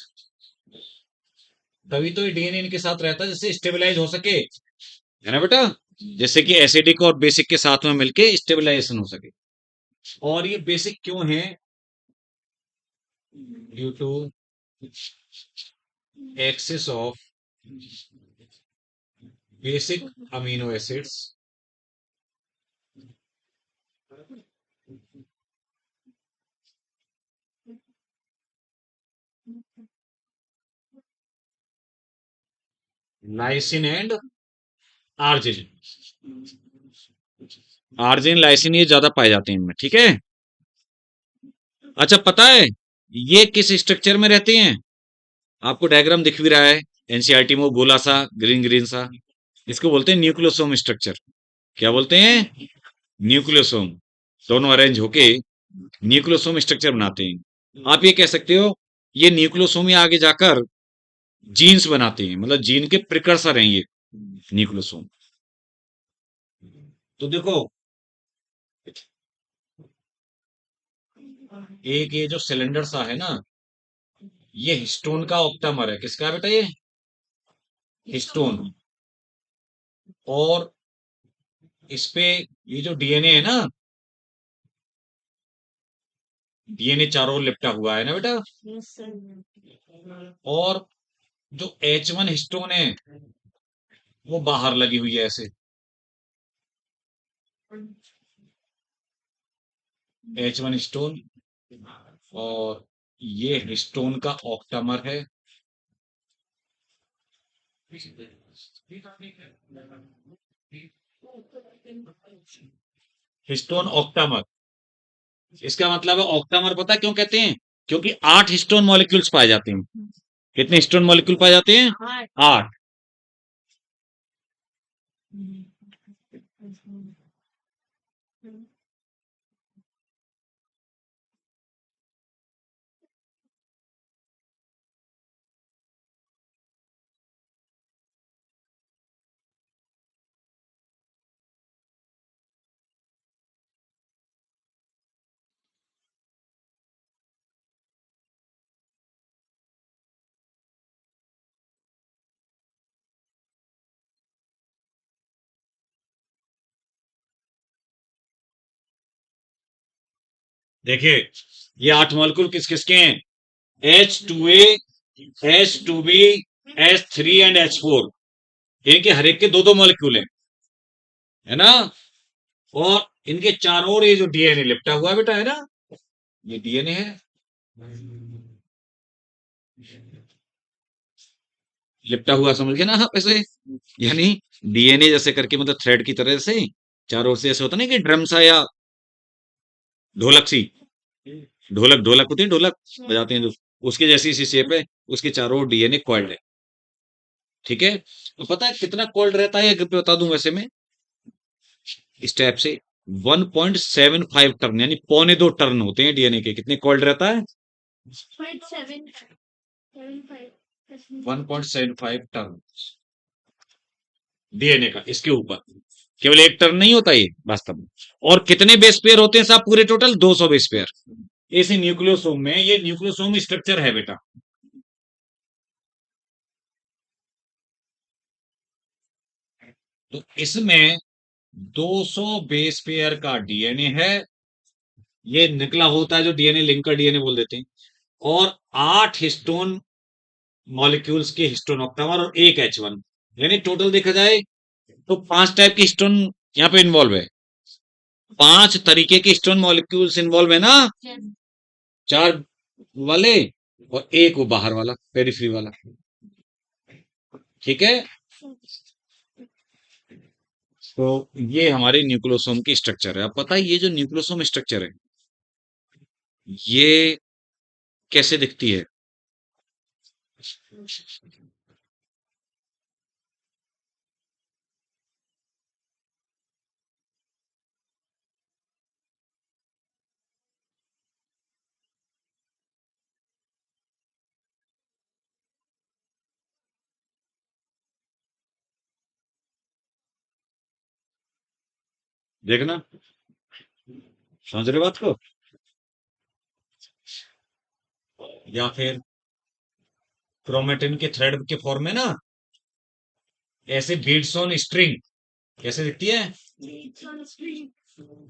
S1: तभी तो ये डीएनए इनके साथ रहता है, जिससे स्टेबलाइज हो सके, है ना बेटा? जैसे कि एसिडिक और बेसिक के साथ में मिलके स्टेबलाइजेशन हो सके। और ये बेसिक क्यों है? Due to excess of basic amino acids lysine and arginine. Arginine lysine ये ज्यादा पाए जाते हैं इनमें, ठीक है? अच्छा पता है ये किस स्ट्रक्चर में रहते हैं? आपको डायग्राम दिख भी रहा है एनसीईआरटी में, वो गोला सा ग्रीन ग्रीन सा, इसको बोलते हैं न्यूक्लियोसोम स्ट्रक्चर। क्या बोलते हैं? न्यूक्लियोसोम। दोनों अरेंज होके न्यूक्लियोसोम स्ट्रक्चर बनाते हैं। आप ये कह सकते हो, ये न्यूक्लियोसोम ही आगे जाकर जीन्स बनाते हैं, मतलब जीन के प्रिकर्सर हैं ये न्यूक्लियोसोम। तो देखो, एक ये जो सिलेंडर सा है ना, ये हिस्टोन का ऑक्टामर है। किसका है बेटा ये? हिस्टोन। और इस पे ये जो डीएनए है ना, डीएनए चारों ओर लिपटा हुआ है ना बेटा। और जो H1 हिस्टोन है, वो बाहर लगी हुई है ऐसे। H1 हिस्टोन, और ये हिस्टोन का ऑक्टामर है। हिस्टोन ऑक्टामर, इसका मतलब है ऑक्टामर। पता है क्यों कहते हैं? क्योंकि 8 हिस्टोन मॉलिक्यूल्स पाए जाते हैं। कितने हिस्टोन मॉलिक्यूल पाए जाते हैं? 8। देखिए, ये 8 मॉलिक्यूल किस किसके हैं? H2A, H2B, H3 and H4। इनके हर एक के दो दो मॉलिक्यूल है ना? और इनके चारों ओर ये जो डीएनए लिपटा हुआ है बेटा, है ना? ये डीएनए है। लिपटा हुआ समझ गए ना आप ऐसे? यानी डीएनए जैसे करके, मतलब थ्रेड की तरह से चारों ओर से ऐसे होता नहीं कि ड्रम सा या ढोलक सी, ढोलक ढोलक होती है, ढोलक बजाते हैं जो, उसके जैसी सी शेप है। उसके चारों ओर डीएनए कॉइल्ड है। ठीक है? तो पता है कितना कॉइल्ड रहता है? अगर बता दूं वैसे में, इस टाइप से 1.75 टर्न, यानी पौने 2 टर्न होते हैं डीएनए के। कितने कॉइल्ड रहता है? 1.75 टर्न डीएनए का इसके ऊपर। केवल एक टर्न नहीं होता ये वास्तव में। और कितने बेस पेयर होते हैं साहब? पूरे टोटल 200 बेस पेयर। इस न्यूक्लियोसोम में, ये न्यूक्लियोसोम स्ट्रक्चर है बेटा। तो इसमें 200 बेस पेयर का डीएनए है। ये निकला होता है जो डीएनए लिंकर डीएनए बोल देते हैं। और 8 हिस्टोन मॉलिक्यूल्स के हिस्टोन ऑक्टामर और एक H1, यानी टोटल देखा जाए तो 5 टाइप के हिस्टोन यहाँ पे इन्वॉल्व है। 5 तरीके के हिस्टोन मॉलिक्यूल्स इन्वॉल्व है ना? 4 वाले और एक वो बाहर वाला, पेरिफेरी वाला। ठीक है? तो ये हमारे न्यूक्लियोसोम की स्ट्रक्चर है। अब पता है ये जो न्यूक्लियोसोम स्ट्रक्चर है, ये कैसे दिखती है? देखना, समझ रहे बात को? या फिर क्रोमेटिन के थ्रेड के फॉर्म में ना, ऐसे बीड्स ऑन स्ट्रिंग कैसे दिखती है?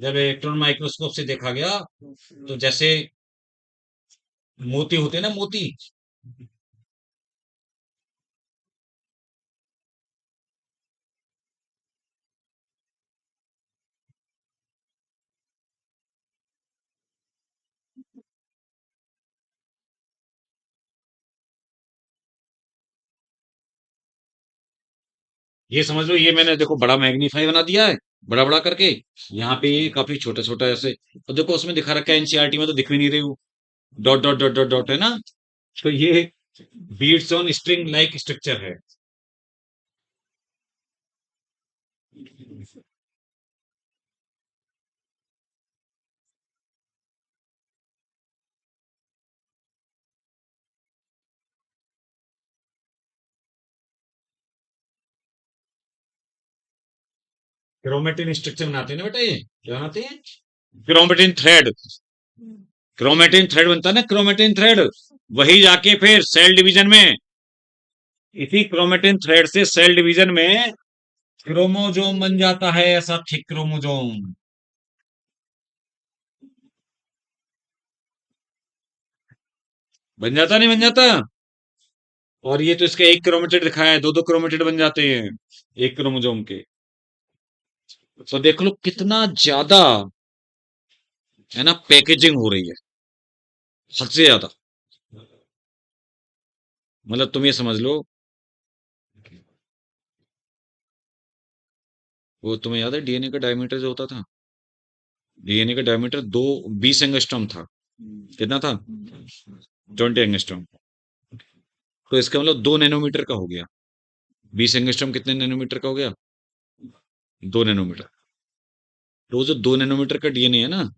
S1: जब इलेक्ट्रॉन माइक्रोस्कोप से देखा गया तो जैसे मोती होते हैं ना, मोती। ये समझ लो, ये मैंने देखो बड़ा मैग्नीफाई बना दिया है, बड़ा बड़ा करके। यहाँ पे ये काफी छोटा छोटा ऐसे, और देखो उसमें दिखा रखा है एनसीईआरटी में तो दिख भी नहीं रही वो, dot dot dot dot dot है ना? तो ये beads on string like structure है। क्रोमेटिन स्ट्रक्चर बनाते हैं ना बेटा, ये क्या बनाते हैं? Chromatin thread. क्रोमेटिन थ्रेड बनता है ना, क्रोमेटिन थ्रेड। वही जाके फिर सेल डिवीजन में, इसी क्रोमेटिन थ्रेड से सेल डिवीजन में क्रोमोजोम बन जाता है, ऐसा थिक क्रोमोजोम। बन जाता नहीं बन जाता? और ये तो इसका एक क्रोमेटिड दिखाया है, दो दो क्रोमेटिड बन जाते हैं एक क्रोमोजोम के। तो देख लो कितना ज्यादा, है ना, पैकेजिंग हो रही है, हद से ज्यादा। मतलब तुम ये समझ लो, वो तुम्हें याद है डीएनए का डायमीटर जो होता था? डीएनए का डायमीटर 20 एंगस्ट्रॉम था। कितना था? 20 एंगस्ट्रॉम। तो इसका मतलब 2 नैनोमीटर का हो गया। 20 एंगस्ट्रॉम कितने नैनोमीटर का हो गया? 2 नैनोमीटर। तो वो जो 2 नैनोमीटर का डीएनए है ना,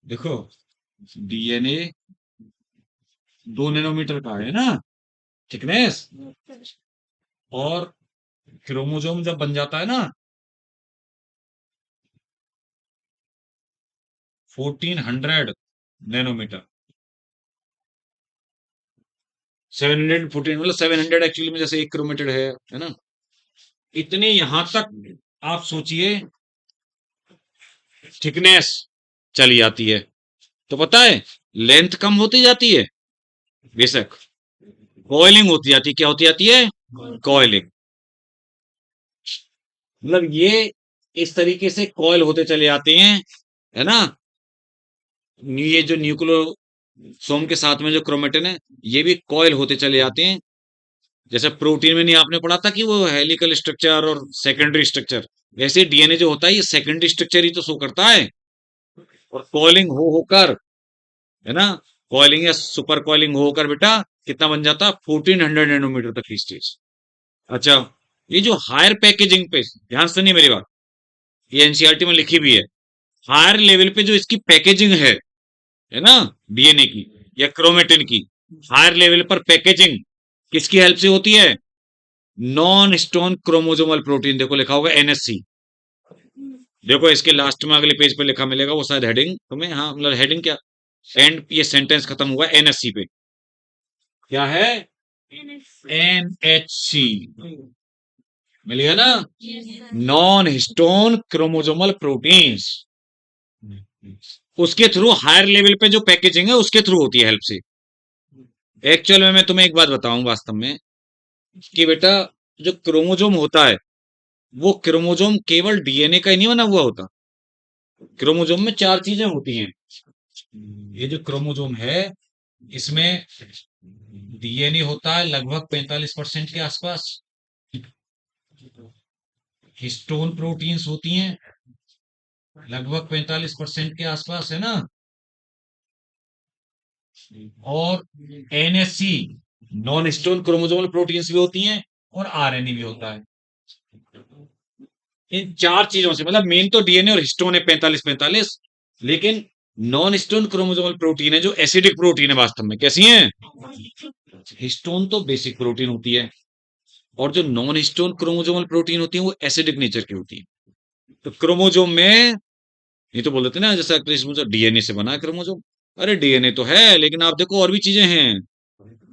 S1: देखो, डीएनए 2 नैनोमीटर का है ना थिकनेस, और क्रोमोसोम जब बन जाता है ना 1400 नैनोमीटर, 714, मतलब 700 एक्चुअली में जैसे 1 किलोमीटर है ना, इतने यहां तक आप सोचिए थिकनेस चली जाती है। तो पता है, लेंथ कम होती जाती है बेशक, कॉइलिंग होती जाती है। क्या होती जाती है? कॉइलिंग। मतलब ये इस तरीके से कॉइल होते चले जाते हैं, है ना। ये जो न्यूक्लियोसोम के साथ में जो क्रोमेटिन है, ये भी कॉइल होते चले जाते हैं। जैसे प्रोटीन में नहीं आपने पढ़ा था कि वो हेलिकल स्ट्रक्चर और सेकेंडरी स्ट्रक्चर, वैसे डीएनए जो होता है ये सेकेंडरी स्ट्रक्चर ही तो शो करता है। और कॉइलिंग हो होकर, है ना, कॉइलिंग या सुपर कॉइलिंग हो होकर बेटा कितना बन जाता? 1400 नैनोमीटर तक की स्टेज। अच्छा, ये जो हायर पैकेजिंग पे ध्यान सुनिए मेरी बात, ये एनसीईआरटी में लिखी भी है। हायर लेवल पे जो इसकी पैकेजिंग है ना, डीएनए की या क्रोमेटिन की, हायर लेवल पर पैकेजिंग किसकी हेल्प से होती है? नॉन स्टोन क्रोमोसोमल प्रोटीन, देखो लिखा होगा एनएससी। देखो इसके लास्ट में अगले पेज पे लिखा मिलेगा, वो शायद हेडिंग तुम्हें, हाँ मतलब हेडिंग क्या, एंड ये सेंटेंस खत्म हुआ एनएससी पे। क्या है? एनएचसी। मिल गया ना? नॉन हिस्टोन क्रोमोसोमल प्रोटीन्स, उसके थ्रू हायर लेवल पे जो पैकेजिंग है उसके थ्रू होती है हेल्प से। एक्चुअल में मैं तुम्हें एक बात बताऊं वास्तव में, कि बेटा जो क्रोमोसोम होता है, वो क्रोमोसोम केवल डीएनए का ही नहीं बना हुआ होता। क्रोमोसोम में 4 चीजें होती हैं। ये जो क्रोमोसोम है, इसमें डीएनए होता है लगभग 45% के आसपास, हिस्टोन प्रोटीन्स होती हैं लगभग 45% के आसपास, है ना, और NSC non histone chromosomal proteins भी होती हैं, और आरएनए भी होता है। इन 4 चीजों से, मतलब मेन तो डीएनए और हिस्टोन है 45-45, लेकिन नॉन हिस्टोन क्रोमोसोमल प्रोटीन है जो एसिडिक प्रोटीन है वास्तव में। कैसी है? हिस्टोन तो बेसिक प्रोटीन होती है, और जो नॉन हिस्टोन क्रोमोसोमल प्रोटीन होती है वो एसिडिक नेचर की होती है। तो क्रोमोसोम में, ये तो बोल देते ना जैसा डीएनए से बना है क्रोमोसोम, अरे डीएनए तो है लेकिन आप देखो और भी चीजें हैं।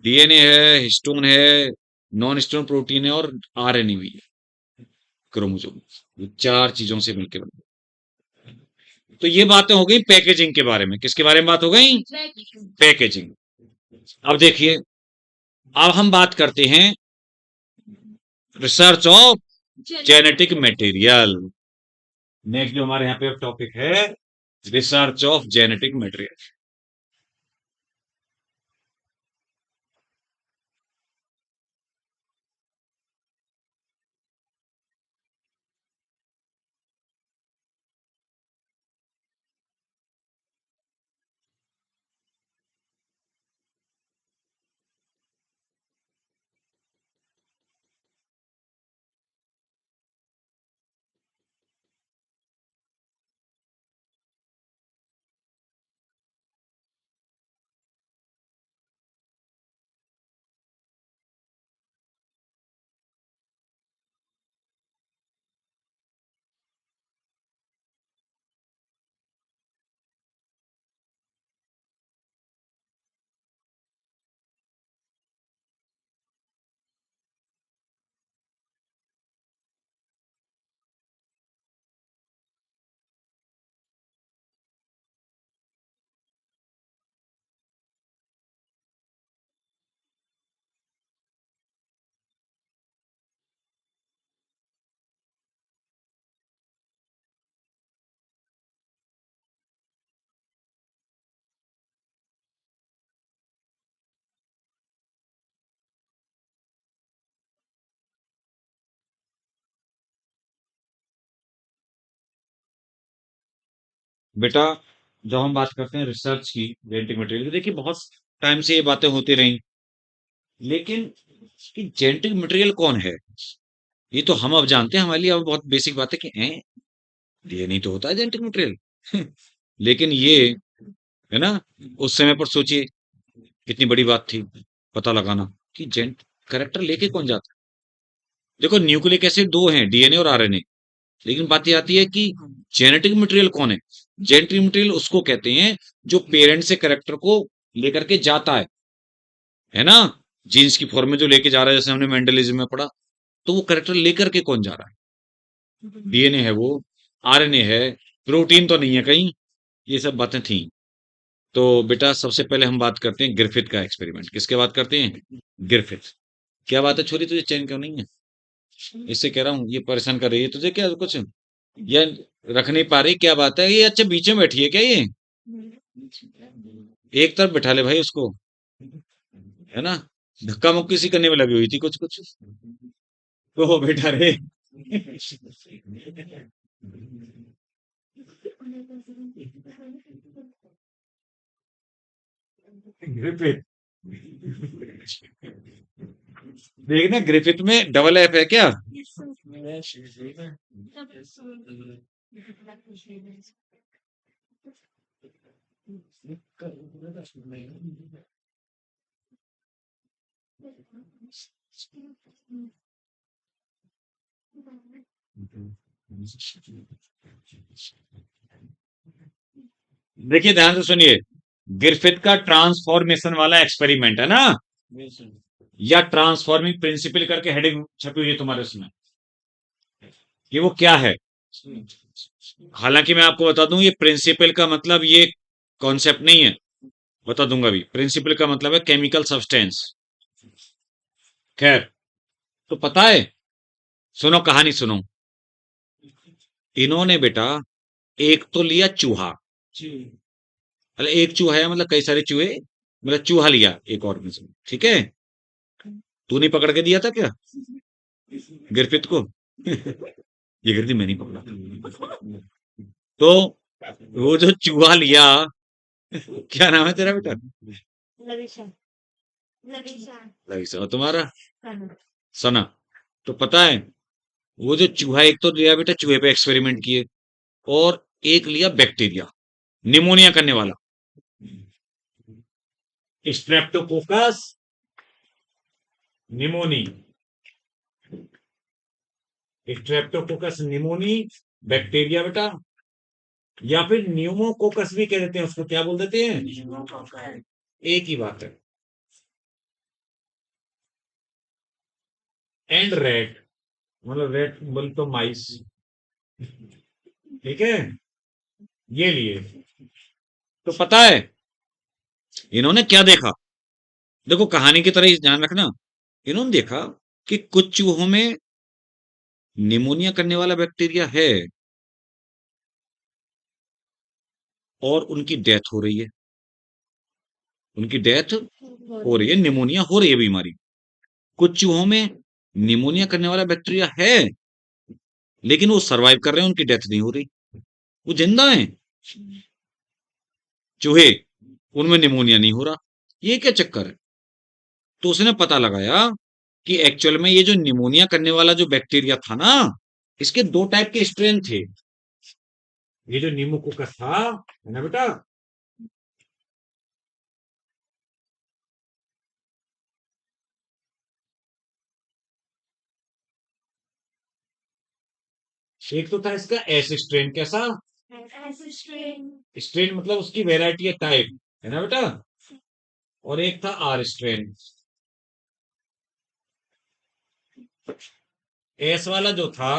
S1: डीएनए है, हिस्टोन है, नॉन हिस्टोन प्रोटीन है, और आरएनए भी है। क्रोमोसोम ये 4 चीजों से मिलकर बना। तो ये बातें हो गई पैकेजिंग के बारे में। किसके बारे में बात हो गई? पैकेजिंग। अब देखिए, अब हम बात करते हैं research of genetic material. Next जो हमारे यहाँ पे टॉपिक है, रिसर्च ऑफ जेनेटिक मटेरियल। बेटा जब हम बात करते हैं रिसर्च की जेनेटिक मटेरियल की, देखिए बहुत टाइम से ये बातें होती रही, लेकिन कि जेनेटिक मटेरियल कौन है ये तो हम अब जानते हैं। हमारे लिए अब बहुत बेसिक बात है कि डीएनए तो होता है जेनेटिक मटेरियल। लेकिन ये है ना, उस समय पर सोचिए कितनी बड़ी बात थी पता लगाना कि जेन करेक्टर लेके कौन जाता है। देखो न्यूक्लिक एसिड दो हैं, डीएनए और आरएनए, लेकिन बात ये आती है कि जेनेटिक मटेरियल कौन है। जेनेटिक मटेरियल उसको कहते हैं जो पेरेंट से करेक्टर को लेकर के जाता है ना, जीन्स की फॉर्म में जो लेके जा रहा है, जैसे हमने मेंडलिज्म में पढ़ा। तो वो करेक्टर लेकर के कौन जा रहा है, डीएनए है वो, आरएनए है, प्रोटीन तो नहीं है कहीं, ये सब बातें थी। तो बेटा सबसे पहले हम बात करते हैं ग्रिफिथ का एक्सपेरिमेंट। किसके बात करते हैं, ग्रिफिथ। क्या बात है छोरी, तुझे चैन क्यों नहीं है, इससे कह रहा हूँ ये परेशान कर रही है तुझे क्या कुछ, या रख नहीं पा रही, क्या बात है ये, अच्छा बीच में बैठी है क्या ये, एक तरफ बैठा ले भाई उसको, है ना, धक्का मुक्की सी करने में लगी हुई थी कुछ कुछ, तो बैठा रे। ग्रिफिथ, देखना ग्रिफिथ में डबल एफ है क्या। देखिए ध्यान से सुनिए, ग्रिफिथ का ट्रांसफॉर्मेशन वाला एक्सपेरिमेंट है ना, या ट्रांसफॉर्मिंग प्रिंसिपल करके हेडिंग छपी हुई है तुम्हारे उसमें, कि वो क्या है। हालांकि मैं आपको बता दूं, ये प्रिंसिपल का मतलब ये कॉन्सेप्ट नहीं है, बता दूंगा भी। प्रिंसिपल का मतलब है केमिकल सब्सटेंस। खैर, तो पता है, सुनो कहानी सुनो। इन्होंने बेटा एक तो लिया चूहा, मतलब एक चूहा है, मतलब कई सारे चूहे, मतलब चूहा लिया एक ऑर्गेनिज्म, ठीक है। तू नहीं पकड़ के दिया था क्या गिरफित को। ये गिरती मैं नहीं पकड़ा। तो वो जो चूहा लिया, क्या नाम है तेरा बेटा,
S2: लविशा लविशा
S1: लविसा, और तुम्हारा सना। तो पता है, वो जो चूहा एक तो लिया बेटा, चूहे पे एक्सपेरिमेंट किए, और एक लिया बैक्टीरिया निमोनिया करने वाला, Streptococcus pneumoniae, Streptococcus pneumoniae bacteria बेटा, या फिर न्यूमोकोकस भी कह देते हैं उसको, क्या बोल देते हैं, एक ही बात है। एंड रेट, मतलब रेट बोल तो माइस, ठीक है, ये लिए। तो पता है इन्होंने क्या देखा, देखो कहानी की तरह ही ध्यान रखना। इन्होंने देखा कि कुछ चूहों में निमोनिया करने वाला बैक्टीरिया है, और उनकी डेथ हो रही है, उनकी डेथ हो रही है, निमोनिया हो रही है बीमारी। कुछ चूहों में निमोनिया करने वाला बैक्टीरिया है, लेकिन वो सरवाइव कर रहे हैं, उनकी डेथ नहीं हो रही, वो जिंदा हैं चूहे, उनमें निमोनिया नहीं हो रहा। ये क्या चक्कर है। तो उसने पता लगाया कि एक्चुअल में ये जो निमोनिया करने वाला जो बैक्टीरिया था ना, इसके दो टाइप के स्ट्रेन थे। ये जो न्यूमोकोकस था, है ना बेटा, एक तो था इसका एस स्ट्रेन, कैसा स्ट्रेन, मतलब उसकी वेराइटी है, टाइप, है ना बेटा, और एक था आर स्ट्रेन। एस वाला जो था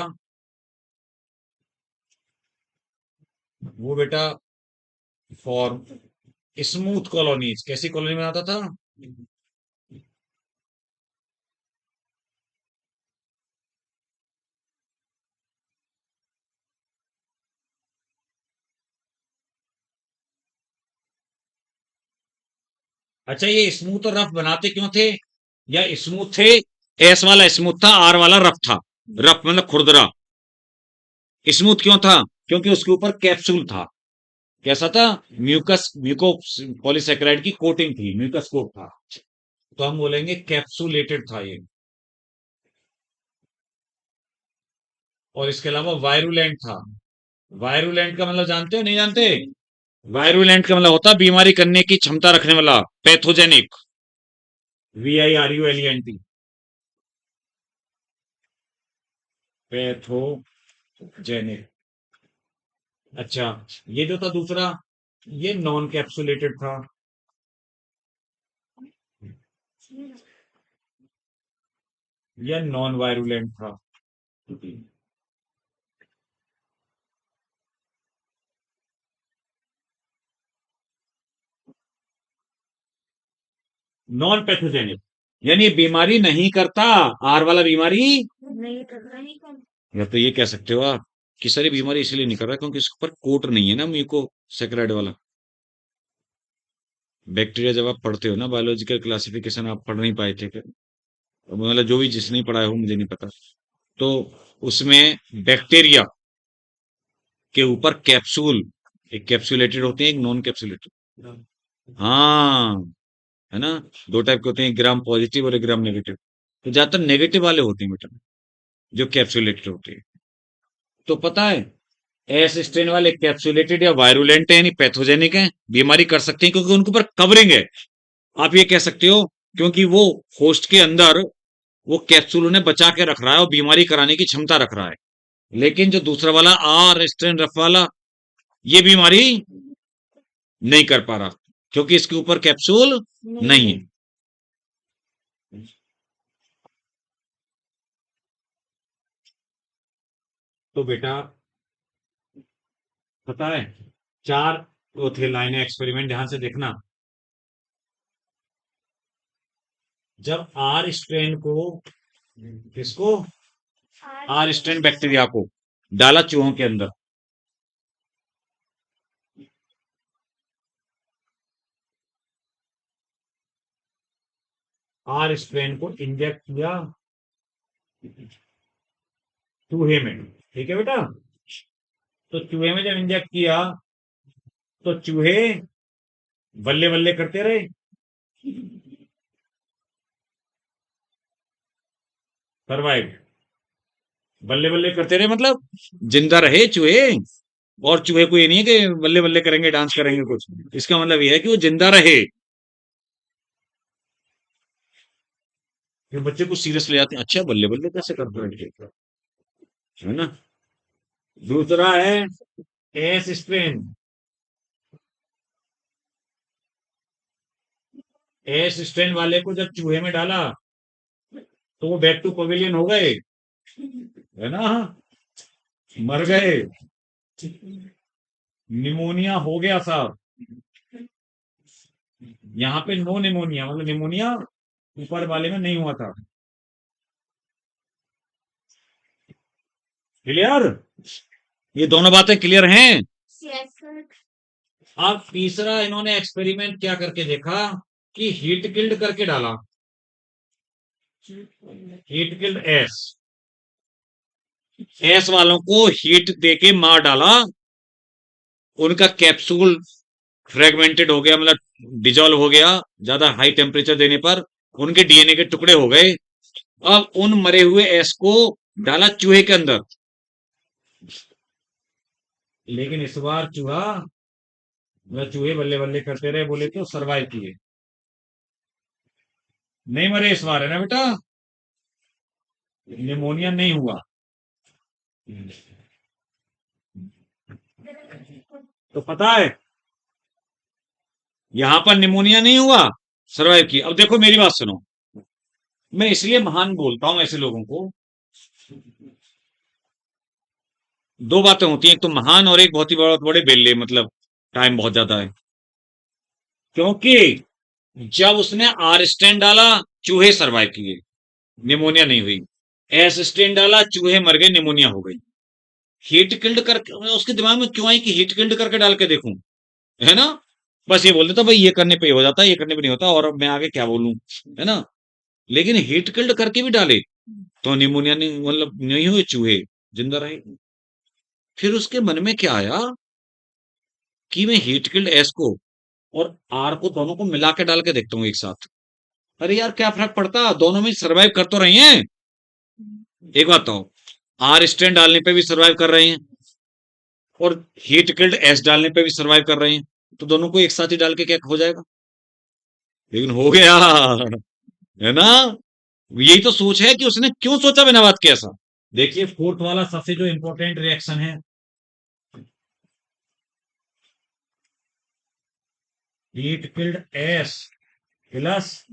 S1: वो बेटा फॉर्म स्मूथ कॉलोनीज, कैसी कॉलोनी बनाता था, अच्छा ये स्मूथ और रफ बनाते क्यों थे, या स्मूथ थे, एस वाला स्मूथ था, आर वाला रफ था, रफ मतलब खुरदरा। स्मूथ क्यों था, क्योंकि उसके ऊपर कैप्सूल था, कैसा था? म्यूको पॉलीसेकेराइड की कोटिंग थी, म्यूकस कोट था, तो हम बोलेंगे कैप्सुलेटेड था ये। और इसके अलावा वायरुलेंट था। वायरुलेंट का मतलब जानते हो नहीं जानते? वायरुलेंट का मतलब होता है बीमारी करने की क्षमता रखने वाला, पैथोजेनिक, VIRULENT, पैथोजेनिक। अच्छा, ये जो था दूसरा, ये नॉन कैप्सुलेटेड था। यह नॉन वायरुलेंट था। नॉन पैथोजेनिक यानी बीमारी नहीं करता, आर वाला बीमारी
S2: नहीं करता ही कम।
S1: या तो ये कह सकते हो आप कि सारी बीमारी इसलिए नहीं कर रहा क्योंकि इसके ऊपर कोट नहीं है ना म्यूको सेक्राइड वाला। बैक्टीरिया जब आप पढ़ते हो ना, बायोलॉजिकल क्लासिफिकेशन आप पढ़ नहीं पाए थे क्या? मतलब जो भी जिसने पढ़ाया हो मुझे नहीं पता, तो उसमें बैक्टीरिया के ऊपर कैप्सूल, एक कैप्सुलेटेड होते हैं, एक नॉन कैप्सुलेटेड। हाँ, है ना, दो टाइप के होते हैं, एक ग्राम पॉजिटिव और एक ग्राम नेगेटिव। तो ज्यादातर नेगेटिव वाले होते हैं बेटा, जो कैप्सुलेटेड होते हैं। तो पता है, एस स्ट्रेन वाले कैप्सुलेटेड या वायरुलेंट है, यानी पैथोजेनिक है, बीमारी कर सकते हैं क्योंकि उनके ऊपर कवरिंग है। आप ये कह सकते हो क्योंकि वो होस्ट के अंदर वो कैप्सूल उन्हें बचा के रख रहा है और बीमारी कराने की क्षमता रख रहा है। लेकिन जो दूसरा वाला आर स्ट्रेन रफ वाला, ये बीमारी नहीं कर पा रहा क्योंकि इसके ऊपर कैप्सूल नहीं है। तो बेटा पता है, चार वो थे लाइन एक्सपेरिमेंट, ध्यान से देखना। जब आर स्ट्रेन को, किसको? आर स्ट्रेन बैक्टीरिया को डाला चूहों के अंदर, आर स्ट्रेन को इंजेक्ट किया चूहे में, ठीक है बेटा? तो चूहे में जब इंजेक्ट किया तो चूहे बल्ले बल्ले करते रहे, सर्वाइव, बल्ले बल्ले करते रहे मतलब जिंदा रहे चूहे। और चूहे को ये नहीं है कि बल्ले बल्ले करेंगे डांस करेंगे कुछ, इसका मतलब ये है कि वो जिंदा रहे। फिर बच्चे को सीरियस ले जाते हैं, अच्छा बल्ले बल्ले कैसे करते हैं, है ना? दूसरा है एस स्ट्रेन। एस स्ट्रेन वाले को जब चूहे में डाला तो वो बैक टू पवेलियन हो गए, है ना, मर गए, निमोनिया हो गया साहब। यहाँ पे नो निमोनिया, मतलब निमोनिया ऊपर वाले में नहीं हुआ था। क्लियर? ये दोनों बातें क्लियर हैं?
S2: Yes sir.
S1: अब तीसरा इन्होंने एक्सपेरिमेंट क्या करके देखा कि हीट किल्ड करके डाला, हीट किल्ड एस, एस वालों को हीट देके मार डाला, उनका कैप्सूल फ्रेगमेंटेड हो गया, मतलब डिजोल्व हो गया ज्यादा हाई टेम्परेचर देने पर, उनके डीएनए के टुकड़े हो गए। अब उन मरे हुए एस को डाला चूहे के अंदर, लेकिन इस बार चूहा, मतलब चूहे बल्ले बल्ले करते रहे, बोले तो सरवाइव किए, नहीं मरे इस बार, है ना बेटा? निमोनिया नहीं हुआ। तो पता है, यहां पर निमोनिया नहीं हुआ, सरवाइव की। अब देखो मेरी बात सुनो, मैं इसलिए महान बोलता हूं ऐसे लोगों को। दो बातें होती हैं, एक तो महान और एक बहुत ही बहुत बड़े बेल्ले, मतलब टाइम बहुत ज्यादा है। क्योंकि जब उसने आर स्टेन डाला, चूहे सरवाइव किए, निमोनिया नहीं हुई। एस स्टेन डाला, चूहे मर गए, निमोनिया हो गई। हीट किल्ड करके उसके दिमाग में क्यों आई कि हीट किल्ड करके डाल के देखूं, है ना? बस ये बोल देता भाई ये करने पे हो जाता है, ये करने पे नहीं होता, और अब मैं आगे क्या बोलूं, है ना? लेकिन हीट किल्ड करके भी डाले तो निमोनिया नहीं, मतलब नहीं हुए चूहे, जिंदा रहे। फिर उसके मन में क्या आया कि मैं हीट किल्ड एस को और आर को दोनों को मिला के डाल के देखता हूँ एक साथ। अरे यार क्या फर्क पड़ता, दोनों में सर्वाइव कर तो रही हैं। एक बात बताओ, आर स्ट्रेन डालने पे भी सर्वाइव कर रहे हैं और हीट किल्ड एस डालने पे भी सर्वाइव कर रहे हैं, तो दोनों को एक साथ ही डाल के क्या हो जाएगा? लेकिन हो गया, है ना? यही तो सोच है कि उसने क्यों सोचा बिना बात के ऐसा। देखिए फोर्थ वाला सबसे जो इंपॉर्टेंट रिएक्शन है, heat killed S plus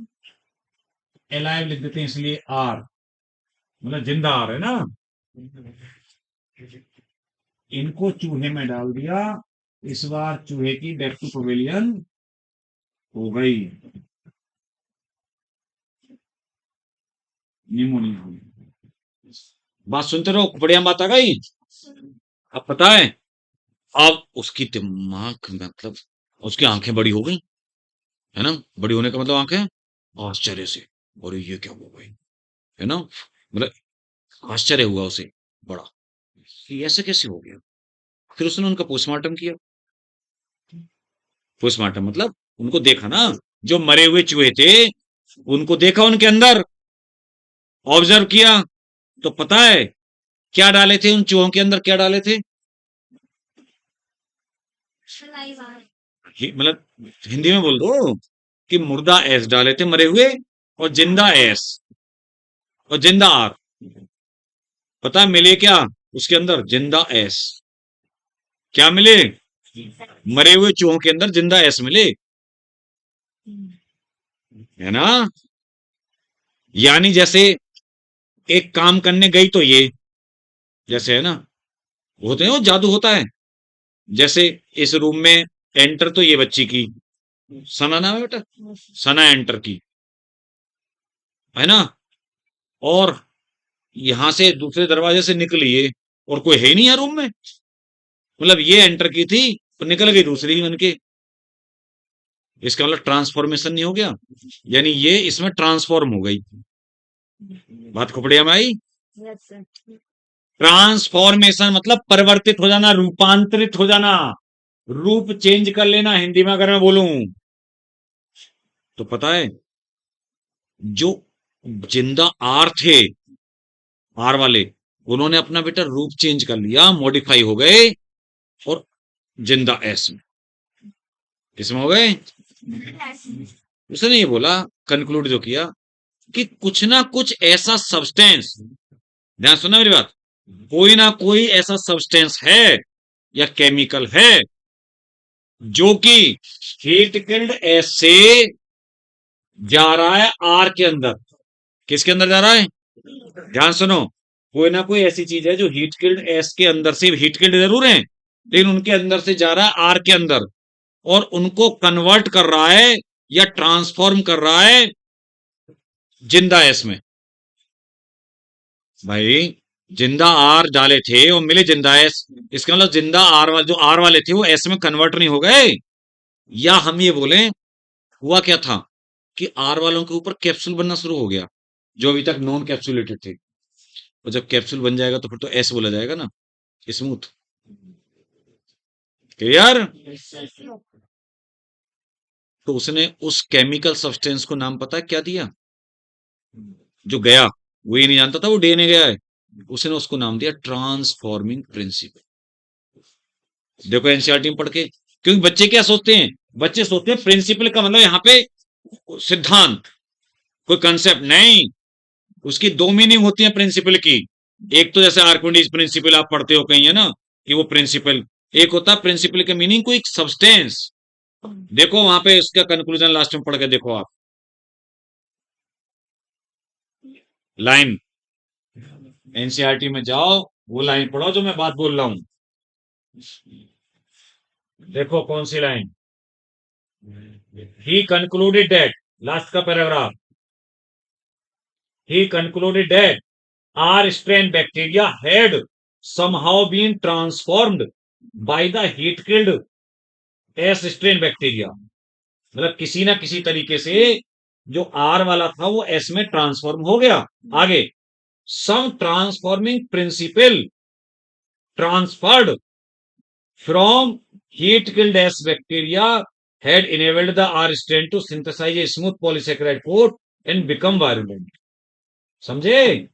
S1: alive लिख देते हैं इसलिए आर, मतलब जिंदा आर है ना। इनको चूहे में डाल दिया, इस बार चूहे की डेथ टू पवेलियन हो गई, निमोनिया हो गई। बात सुनते रहो, बढ़िया बात आ गई। अब पता है, अब उसकी दिमाग मतलब उसकी आंखें बड़ी हो गई, है ना? बड़ी होने का मतलब आंखें आश्चर्य से, और ये क्या हो गई, है ना? मतलब आश्चर्य हुआ उसे बड़ा कि ऐसे कैसे हो गया। फिर उसने उनका पोस्टमार्टम किया। पोस्टमार्टम मतलब उनको देखा ना, जो मरे हुए चूहे थे उनको देखा, उनके अंदर ऑब्जर्व किया, तो पता है क्या डाले थे उन चूहों के अंदर, क्या डाले थे? मतलब हिंदी में बोल दो कि मुर्दा एस डाले थे मरे हुए, और जिंदा एस और जिंदा आर। पता है मिले क्या उसके अंदर? जिंदा एस। क्या मिले? मरे हुए चूहों के अंदर जिंदा एस मिले, है ना? यानी जैसे एक काम करने गई तो ये, जैसे है ना, होते हैं वो जादू होता है। जैसे इस रूम में एंटर तो ये बच्ची की, सना नाम है बेटा, सना एंटर की, है ना? और यहां से दूसरे दरवाजे से निकली ये, और कोई है नहीं है रूम में, मतलब ये एंटर की थी तो निकल गई दूसरी ही बन के। इसका मतलब ट्रांसफॉर्मेशन नहीं हो गया, यानी ये इसमें ट्रांसफॉर्म हो गई। बात खोपड़िया में आई? ट्रांसफॉर्मेशन मतलब परिवर्तित हो जाना, रूपांतरित हो जाना, रूप चेंज कर लेना हिंदी में अगर मैं बोलूं। तो पता है जो जिंदा आर थे, आर वाले, उन्होंने अपना बेटा रूप चेंज कर लिया, मॉडिफाई हो गए, और जिंदा एस में, किसमें हो गए? उसने ये बोला, कंक्लूड जो किया कि कुछ ना कुछ ऐसा सब्सटेंस, ध्यान सुनना मेरी बात, कोई ना कोई ऐसा सब्सटेंस है या केमिकल है जो कि हीट किल्ड एस से जा रहा है आर के अंदर। किसके अंदर जा रहा है? ध्यान सुनो, कोई ना कोई ऐसी चीज है जो हीट किल्ड एस के अंदर से, हीट किल्ड जरूर है लेकिन उनके अंदर से जा रहा है आर के अंदर, और उनको कन्वर्ट कर रहा है या ट्रांसफॉर्म कर रहा है जिंदा एस में। भाई जिंदा आर डाले थे और मिले जिंदा एस, इसका मतलब जिंदा आर वाले, जो आर वाले थे वो एस में कन्वर्ट नहीं हो गए। या हम ये बोले, हुआ क्या था कि आर वालों के ऊपर कैप्सूल बनना शुरू हो गया जो अभी तक नॉन कैप्सुलेटेड थे, और जब कैप्सूल बन जाएगा तो फिर तो एस बोला जाएगा ना, स्मूथ। क्लियर? तो उसने उस केमिकल सब्सटेंस को नाम पता है क्या दिया? जो गया वो ये नहीं जानता था वो डीएनए गया है, उसने उसको नाम दिया ट्रांसफॉर्मिंग प्रिंसिपल। देखो एनसीईआरटी में पढ़ के, क्योंकि बच्चे क्या सोचते हैं, बच्चे सोचते हैं प्रिंसिपल का मतलब यहाँ पे सिद्धांत, कोई कंसेप्ट नहीं। उसकी दो मीनिंग होती है प्रिंसिपल की। एक तो जैसे आर्किमिडीज प्रिंसिपल आप पढ़ते हो कहीं, है ना, कि वो प्रिंसिपल, एक होता है प्रिंसिपल के मीनिंग कोई सब्सटेंस। देखो वहां पे उसका कंक्लूजन लास्ट में पढ़ के देखो आप, लाइन एनसीईआरटी में जाओ, वो लाइन पढ़ो जो मैं बात बोल रहा हूं। देखो कौन सी लाइन, ही कंक्लूडेड दैट, लास्ट का पैराग्राफ, ही concluded that R strain bacteria had somehow been transformed by the heat killed S strain bacteria। मतलब किसी ना किसी तरीके से जो R वाला था वो S में ट्रांसफॉर्म हो गया। आगे, some transforming principle transferred from heat killed S bacteria had enabled the R strain to synthesize a smooth polysaccharide coat and become virulent. समझे?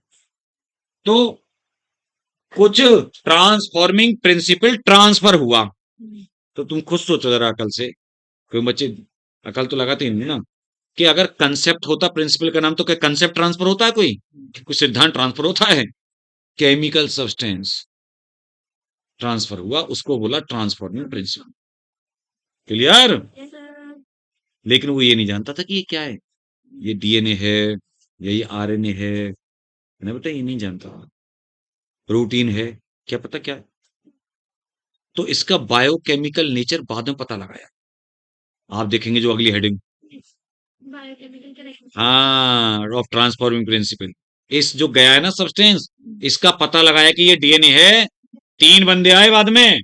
S1: तो कुछ ट्रांसफॉर्मिंग प्रिंसिपल ट्रांसफर हुआ। तो तुम खुद सोचो जरा अकल से, कोई बच्चे अकल तो लगाते ही नहीं ना, कि अगर कंसेप्ट होता प्रिंसिपल का नाम, तो क्या कंसेप्ट ट्रांसफर होता है? कोई सिद्धांत ट्रांसफर होता है? केमिकल सब्सटेंस ट्रांसफर हुआ, उसको बोला transforming principle. Clear?
S2: Yes, sir.
S1: लेकिन वो ये नहीं जानता था कि ये क्या है, ये डीएनए है या ये आरएनए है ना बेटा, ये नहीं जानता। प्रोटीन है, क्या पता क्या है। तो इसका बायोकेमिकल नेचर बाद में पता लगाया। आप देखेंगे जो अगली हेडिंग,
S2: Biochemical correction.
S1: हाँ, ऑफ ट्रांसफॉर्मिंग प्रिंसिपल। इस जो गया है ना सब्सटेंस, इसका पता लगाया कि ये डीएनए है। 3 बंदे आए बाद में।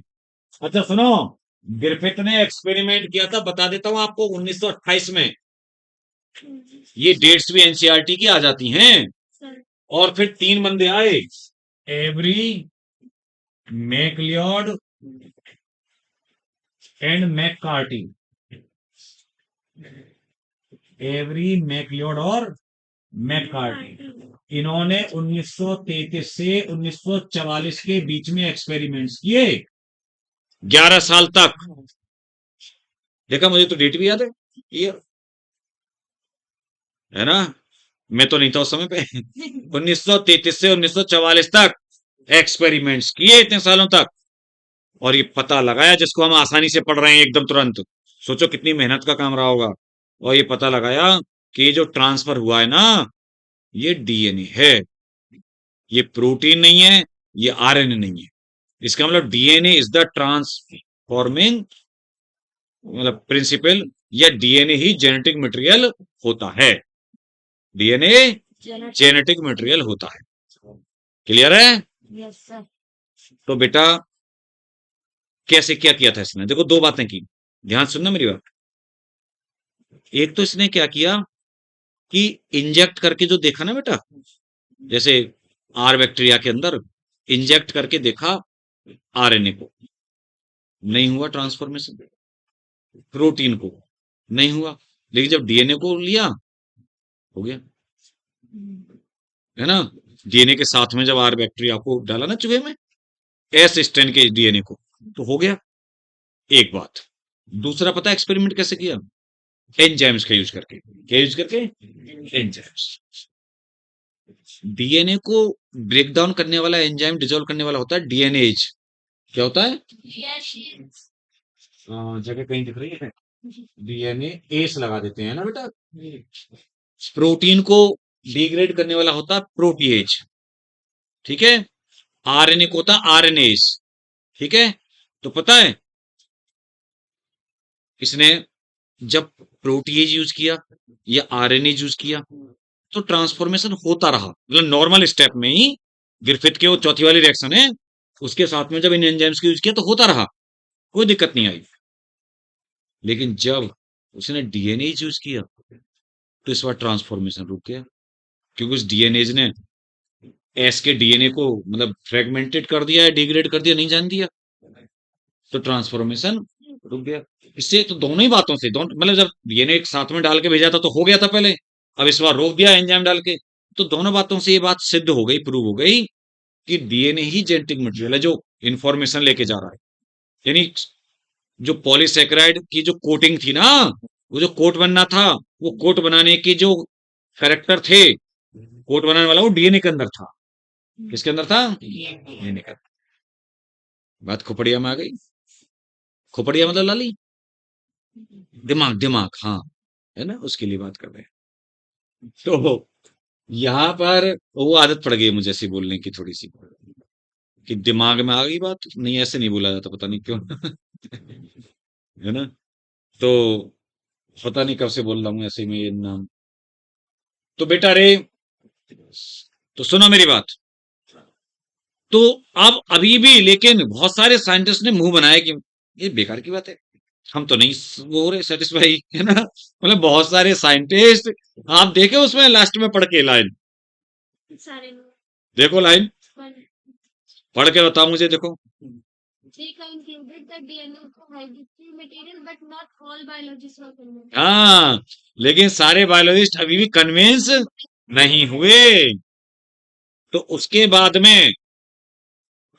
S1: अच्छा सुनो, ग्रिफिथ ने एक्सपेरिमेंट किया था, बता देता हूं आपको, 1928 में। ये डेट्स भी एनसीईआरटी की आ जाती हैं।
S2: Sir.
S1: और फिर 3 बंदे आए, Avery, MacLeod and McCarty. Avery, MacLeod और मैककार्टी। इन्होंने 1933 से 1944 के बीच में एक्सपेरिमेंट्स किए, 11 साल तक। देखा, मुझे तो डेट भी याद है, ईयर, है ना? मैं तो नहीं था उस समय पे। 1933 से 1944 तक एक्सपेरिमेंट्स किए, इतने सालों तक। और ये पता लगाया, जिसको हम आसानी से पढ़ रहे हैं एकदम तुरंत, सोचो कितनी मेहनत का काम रहा होगा। और ये पता लगाया कि जो ट्रांसफर हुआ है ना, ये डीएनए है, ये प्रोटीन नहीं है, ये आरएनए नहीं है। इसका मतलब डीएनए इज द ट्रांसफॉर्मिंग मतलब प्रिंसिपल, या डीएनए ही जेनेटिक मटेरियल होता है। डीएनए जेनेटिक मटेरियल होता है। क्लियर है?
S2: Yes, sir.
S1: तो बेटा कैसे क्या किया था इसने? देखो 2 बातें की, ध्यान सुनना मेरी बात। एक तो इसने क्या किया कि इंजेक्ट करके जो देखा ना बेटा, जैसे आर बैक्टीरिया के अंदर इंजेक्ट करके देखा आरएनए को, नहीं हुआ ट्रांसफॉर्मेशन। प्रोटीन को नहीं हुआ, लेकिन जब डीएनए को लिया, हो गया, है ना? डीएनए के साथ में जब आर बैक्टीरिया को डाला ना चूहे में, एस स्ट्रेन के डीएनए को, तो हो गया। एक बात। दूसरा पता एक्सपेरिमेंट कैसे किया? एंजाइम्स का यूज करके। क्या यूज करके? एंजाइम्स। डीएनए को ब्रेक डाउन करने वाला एंजाइम, डिसॉल्व करने वाला होता है डीएनएज। क्या होता है?
S2: Yes.
S1: जगह कहीं दिख रही है? डीएनए एस लगा देते हैं ना बेटा। प्रोटीन को डिग्रेड करने वाला होता है प्रोटीएज, ठीक है? आरएनए को होता है आरएनएस, ठीक है? तो पता है इसने जब प्रोटीएज यूज किया या आरएनए यूज किया, तो ट्रांसफॉर्मेशन होता रहा, मतलब नॉर्मल स्टेप में ही। ग्रिफिथ के वो चौथी वाली रिएक्शन है, उसके साथ में जब इन एंजाइम्स का यूज किया तो होता रहा, कोई दिक्कत नहीं आई। लेकिन जब उसने डीएनए यूज किया, तो इस बार ट्रांसफॉर्मेशन रुक गया, क्योंकि उस डीएनए ने एस के डीएनए को मतलब फ्रेगमेंटेड कर दिया है, डिग्रेड कर दिया, नहीं जान दिया, तो ट्रांसफॉर्मेशन रुक गया। इससे तो दोनों ही बातों से, दोनों मतलब जब डीएनए एक साथ में डाल के भेजा था तो हो गया था पहले, अब इस बार रोक दिया एंजाइम डाल के, तो दोनों बातों से ये बात सिद्ध हो गई, प्रूव हो गई कि डीएनए ही जेनेटिक मटेरियल है जो इंफॉर्मेशन लेके जा रहा है। यानी जो पॉलीसेकेराइड की जो कोटिंग थी ना, वो जो कोट बनना था, वो कोट बनाने की जो कैरेक्टर थे, कोट बनाने वाला वो डीएनए के अंदर था। किसके अंदर था? डीएनए के अंदर। बात खोपड़िया में आ गई। खोपड़िया मतलब लाली, दिमाग, दिमाग, हाँ, है ना, उसके लिए बात कर रहे हैं। तो यहाँ पर वो आदत पड़ गई मुझे ऐसी बोलने की थोड़ी सी, कि दिमाग में आ गई बात, नहीं ऐसे नहीं बोला जाता, पता नहीं क्यों। है ना? तो पता नहीं कब से बोल रहा हूँ ऐसे में ये नाम। तो बेटा रे, तो सुनो मेरी बात। तो अब अभी भी लेकिन बहुत सारे साइंटिस्ट ने मुंह बनाया कि ये बेकार की बात है, हम तो नहीं वो हो रहे सेटिस्फाई, है ना? मतलब बहुत सारे साइंटिस्ट, आप देखे उसमें लास्ट में पढ़ के लाइन,
S2: सारे
S1: देखो लाइन
S2: लोग
S1: पढ़ के बताओ मुझे, देखो।
S2: They concluded that DNA is a hereditary material, but not all biologists were convinced.
S1: हाँ, लेकिन सारे बायोलॉजिस्ट अभी भी कन्विंस नहीं हुए। तो उसके बाद में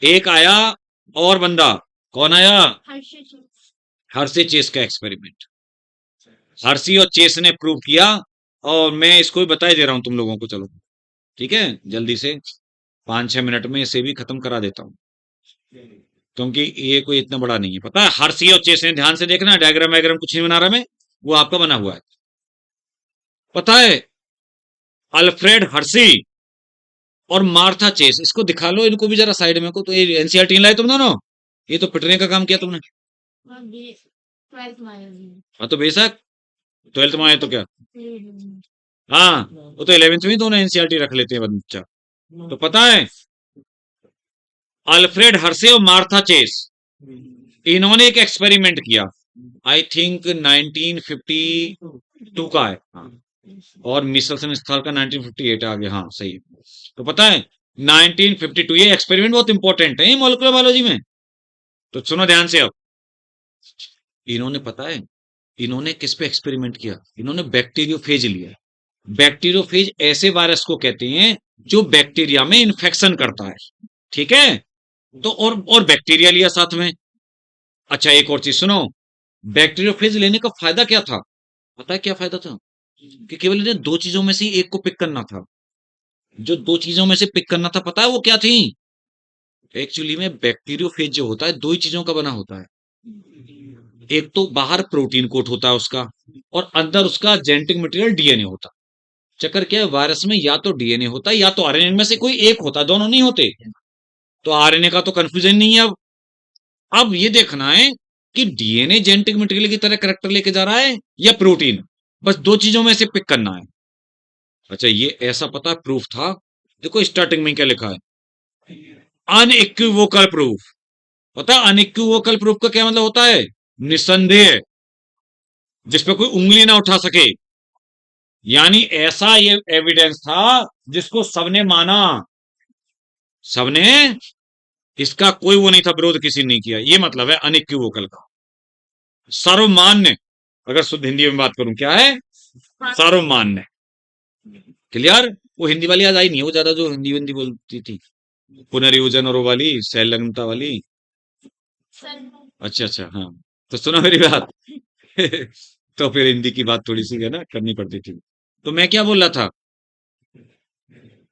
S1: एक आया और बंदा, कौन आया?
S2: Hershey Chase.
S1: हर्षी चेस का एक्सपेरिमेंट। हर्षी और चेस ने प्रूव किया, और मैं इसको भी बता ही दे रहा हूं तुम लोगों को। चलो ठीक है, जल्दी से 5-6 मिनट में इसे भी खत्म करा देता हूं, क्योंकि ये कोई इतना बड़ा नहीं है। पता है, हर्षी और चेस ने, ध्यान से देखना, डायग्राम वायग्राम कुछ नहीं बना रहा मैं, वो आपका बना हुआ है। पता है, अल्फ्रेड हर्षी और मार्था चेस, इसको दिखा लो इनको भी जरा साइड में को। तो ये एनसीईआरटी लाए तुम दोनों, ये तो पिटने का काम किया तुमने।
S2: और ये 12th में
S1: हाँ तो बेशक 12th में आए तो क्या,
S2: है।
S1: हाँ वो तो 11th में ही दोनों एनसीईआरटी रख लेते हैं बच्चा। तो पता है, अल्फ्रेड हर्षे और मार्था चेस, इन्होंने एक एक्सपेरिमेंट किया, आई थिंक 1952 का है, हाँ। और मिचेल्सन स्टार का 1958 आ गया, हाँ सही है। तो पता है 1952, ये एक्सपेरिमेंट बहुत इंपॉर्टेंट है मॉलिक्यूलर बायोलॉजी में। तो सुनो ध्यान से अब, इन्होंने, पता है इन्होंने किस पे एक्सपेरिमेंट किया? इन्होंने बैक्टीरियोफेज लिया। बैक्टीरियोफेज ऐसे वायरस को कहते हैं जो बैक्टीरिया में इन्फेक्शन करता है, ठीक है। तो और बैक्टीरिया लिया साथ में। अच्छा एक और चीज सुनो, बैक्टीरियोफेज लेने का फायदा क्या था? पता है क्या फायदा था? कि केवल इन्हें दो चीजों में से एक को पिक करना था। जो दो चीजों में से पिक करना था, पता है वो क्या थी? एक्चुअली में बैक्टीरियोफेज जो होता है, दो ही चीजों का बना होता है। एक तो बाहर प्रोटीन कोट होता है उसका, और अंदर उसका जेनेटिक मटेरियल डीएनए होता। चक्कर क्या है, वायरस में या तो डीएनए होता है या तो आरएनए में से कोई एक होता, दोनों नहीं होते। तो आरएनए का तो कंफ्यूजन नहीं है। अब ये देखना है कि डीएनए जेनेटिक मटेरियल की तरह करैक्टर लेके जा रहा है या प्रोटीन, बस दो चीजों में से पिक करना है। अच्छा ये ऐसा पता प्रूफ था, देखो स्टार्टिंग में क्या लिखा है, अनइक्विवोकल प्रूफ। पता अनइक्विवोकल प्रूफ का क्या मतलब होता है? निसंदेह, जिसपे कोई उंगली ना उठा सके। यानी ऐसा ये एविडेंस था जिसको सबने माना, सबने, इसका कोई वो नहीं था, विरोध किसी ने नहीं किया। ये मतलब है अनइक्विवोकल का, सर्वमान्य। अगर शुद्ध हिंदी में बात करूं, क्या है? सर्वमान्य। क्लियर? वो हिंदी वाली आज आई नहीं है, वो ज्यादा जो हिंदी हिंदी बोलती थी, पुनर्योजन और वो वाली संलग्नता वाली। अच्छा अच्छा, हाँ। तो सुना मेरी बात। तो फिर हिंदी की बात थोड़ी सी है ना, करनी पड़ती थी। तो मैं क्या बोल रहा था,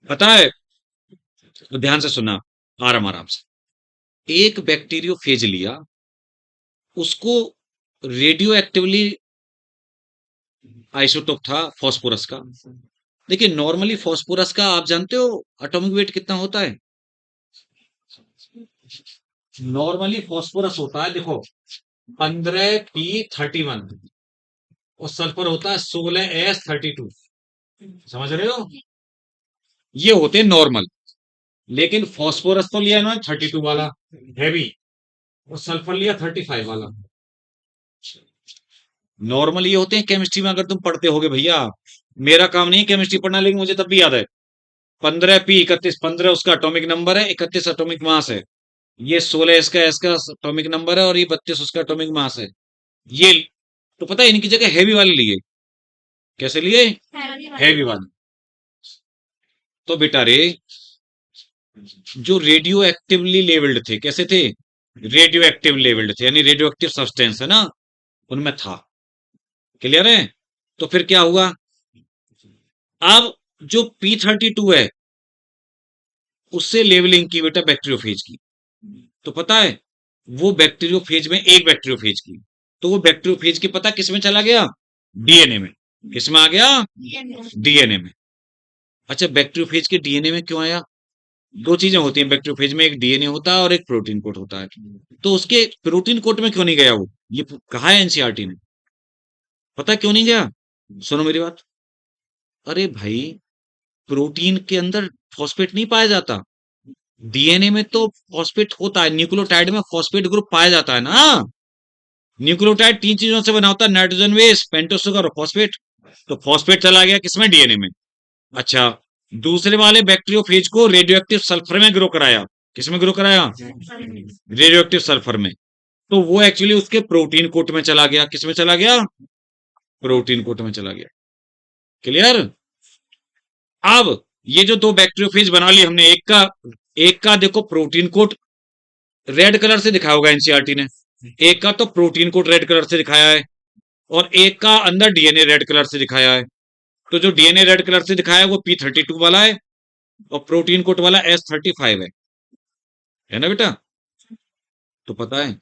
S1: पता है? तो ध्यान से सुना, आराम आराम से। एक बैक्टीरियोफेज लिया, उसको रेडियो एक्टिवली, आइसोटोप था फास्फोरस का। देखिए नॉर्मली फास्फोरस का आप जानते हो एटॉमिक वेट कितना होता है? नॉर्मली फास्फोरस होता है, देखो 15p31, और सल्फर होता है 16s32। समझ रहे हो? ये होते हैं नॉर्मल। लेकिन फास्फोरस तो लिया ना 32 वाला हैवी, और सल्फर लिया 35 वाला। नॉर्मल ये होते हैं केमिस्ट्री में, अगर तुम पढ़ते होगे भैया। मेरा काम नहीं है केमिस्ट्री पढ़ना, लेकिन मुझे तब भी याद है 15p31, 15 उसका एटॉमिक नंबर है, 31 एटॉमिक मास है, ये 16 इसका इसका एटॉमिक नंबर है, और ये 32 उसका एटॉमिक मास है। ये तो पता है, इनकी जगह हैवी वाले लिए। कैसे लिए? हैवी वाले। तो बेटा रे, जो रेडियो एक्टिवली लेवल्ड थे, कैसे थे? रेडियो एक्टिव लेवल्ड थे, यानी रेडियो एक्टिव सब्सटेंस है ना, उनमें था। क्लियर है? तो फिर क्या हुआ, अब जो p32 है उससे लेवलिंग की बेटा बैक्टीरियोफेज की। तो पता है वो बैक्टीरियोफेज में, एक बैक्टीरियोफेज की, तो वो बैक्टीरियोफेज की पता किस में चला गया? डीएनए में। किस में आ गया? डीएनए में। अच्छा बैक्टीरियोफेज के डीएनए में क्यों आया? दो चीजें होती हैं बैक्टीरियोफेज में, एक डीएनए होता है और एक प्रोटीन कोट होता है। तो उसके प्रोटीन कोट में क्यों नहीं गया वो? ये कहा है एनसीईआरटी ने। पता क्यों नहीं गया? सुनो मेरी बात। अरे भाई, प्रोटीन के अंदर फॉस्फेट नहीं पाया जाता, डीएनए में तो फॉस्फेट होता है, न्यूक्लियोटाइड में फॉस्फेट ग्रुप पाया जाता है ना। न्यूक्लियोटाइड तीन चीजों से बना होता है, नाइट्रोजन बेस, पेंटोस शुगर और फॉस्फेट। तो फॉस्फेट चला गया किसमें? डीएनए में। अच्छा, दूसरे वाले बैक्टीरियोफेज को रेडियोएक्टिव सल्फर में ग्रो कराया, किसमें ग्रो कराया? रेडियो एक्टिव सल्फर में। तो वो एक्चुअली उसके प्रोटीन कोट में चला गया। किसमें चला गया? प्रोटीन कोट में चला गया। क्लियर? अब ये जो दो बैक्टीरियोफेज बना लिए हमने, एक का देखो प्रोटीन कोट रेड कलर से दिखाया होगा एनसीईआरटी ने, एक का तो प्रोटीन कोट रेड कलर से दिखाया है और एक का अंदर डीएनए रेड कलर से दिखाया है। तो जो डीएनए रेड कलर से दिखाया है वो P32 वाला है और प्रोटीन कोट वाला S35 है ना बेटा? तो पता है,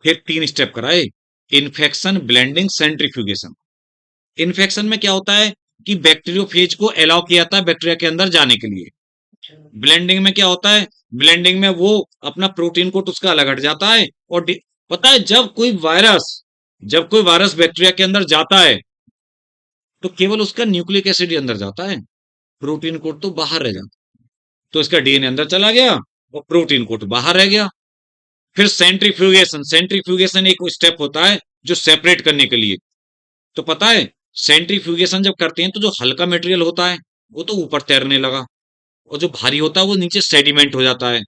S1: फिर 3 स्टेप कराए, इन्फेक्शन, ब्लेंडिंग, सेंट्रीफ्यूगेशन। इन्फेक्शन में क्या होता है कि बैक्टीरियोफेज को अलाउ किया जाता है बैक्टीरिया के अंदर जाने के लिए। ब्लेंडिंग में क्या होता है? ब्लेंडिंग में वो अपना प्रोटीन कोट उसका अलग हट जाता है और पता है जब कोई वायरस बैक्टीरिया के अंदर जाता है तो केवल उसका न्यूक्लिक एसिड ही अंदर जाता है, प्रोटीन कोट तो बाहर रह जाता है। तो इसका डीएनए अंदर चला गया और प्रोटीन कोट बाहर रह गया। फिर सेंट्रीफ्यूगेशन एक स्टेप होता है जो सेपरेट करने के लिए। तो पता है, सेंट्रीफ्यूगेशन जब करते हैं तो जो हल्का मटेरियल होता है वो तो ऊपर तैरने लगा और जो भारी होता है वो नीचे सेडिमेंट हो जाता है।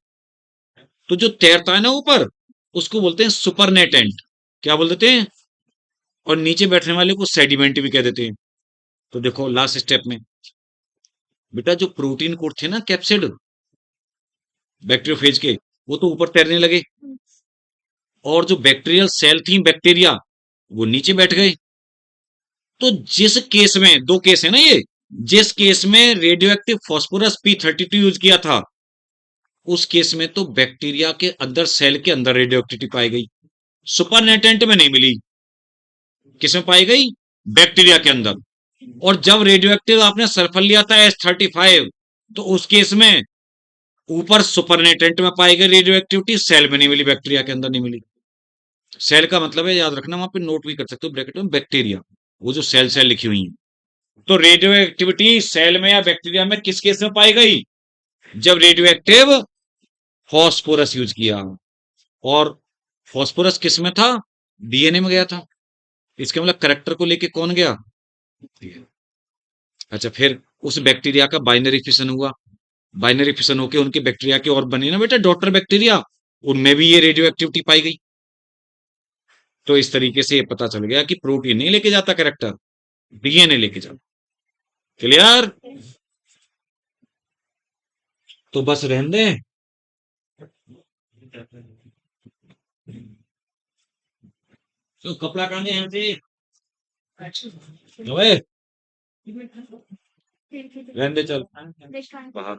S1: तो जो तैरता है ना ऊपर, उसको बोलते हैं सुपरनेटेंट। क्या बोल देते हैं? और नीचे बैठने वाले को सेडिमेंट भी कह देते हैं। तो देखो लास्ट स्टेप में बेटा जो प्रोटीन कोट थे ना कैप्सिड बैक्टीरियोफेज के, वो तो ऊपर तैरने लगे और जो बैक्टीरियल सेल थी बैक्टीरिया वो नीचे बैठ गए। तो जिस केस में, दो केस है ना ये, जिस केस में radio active phosphorus P32 use किया था उस केस में तो बैक्टीरिया के अंदर, सेल के अंदर रेडियो एक्टिविटी पाई गई, सुपरनेटेंट में नहीं मिली। किसमें पाई गई? बैक्टीरिया के अंदर। और जब रेडियो एक्टिव आपने सल्फर लिया था S35, तो उस केस में ऊपर सुपरनेटेंट में पाई गई रेडियो एक्टिविटी, सेल में नहीं मिली, बैक्टीरिया के अंदर नहीं मिली। सेल का मतलब है, याद रखना, वहां पे नोट भी कर सकते हो ब्रैकेट में, बैक्टीरिया, वो जो सेल सेल लिखी हुई है। तो रेडियो एक्टिविटी सेल में या बैक्टीरिया में किस केस में पाई गई? जब रेडियो एक्टिव फॉस्फोरस यूज किया। और फॉस्फोरस किस में था? डीएनए में गया था। इसके मतलब करेक्टर को लेके कौन गया? अच्छा, फिर उस बैक्टीरिया का बाइनरी फिशन हुआ, बाइनरी फिशन होके उनके बैक्टीरिया के और बने ना बेटा डॉटर बैक्टीरिया, उनमें भी ये रेडियो एक्टिविटी पाई गई। तो इस तरीके से ये पता चल गया कि प्रोटीन नहीं लेके जाता करेक्टर, डीएनए लेके जाता। क्लियर? तो बस रहने दें। तो कपड़ा कहां है से ओए, रहने दे, चल बाहर।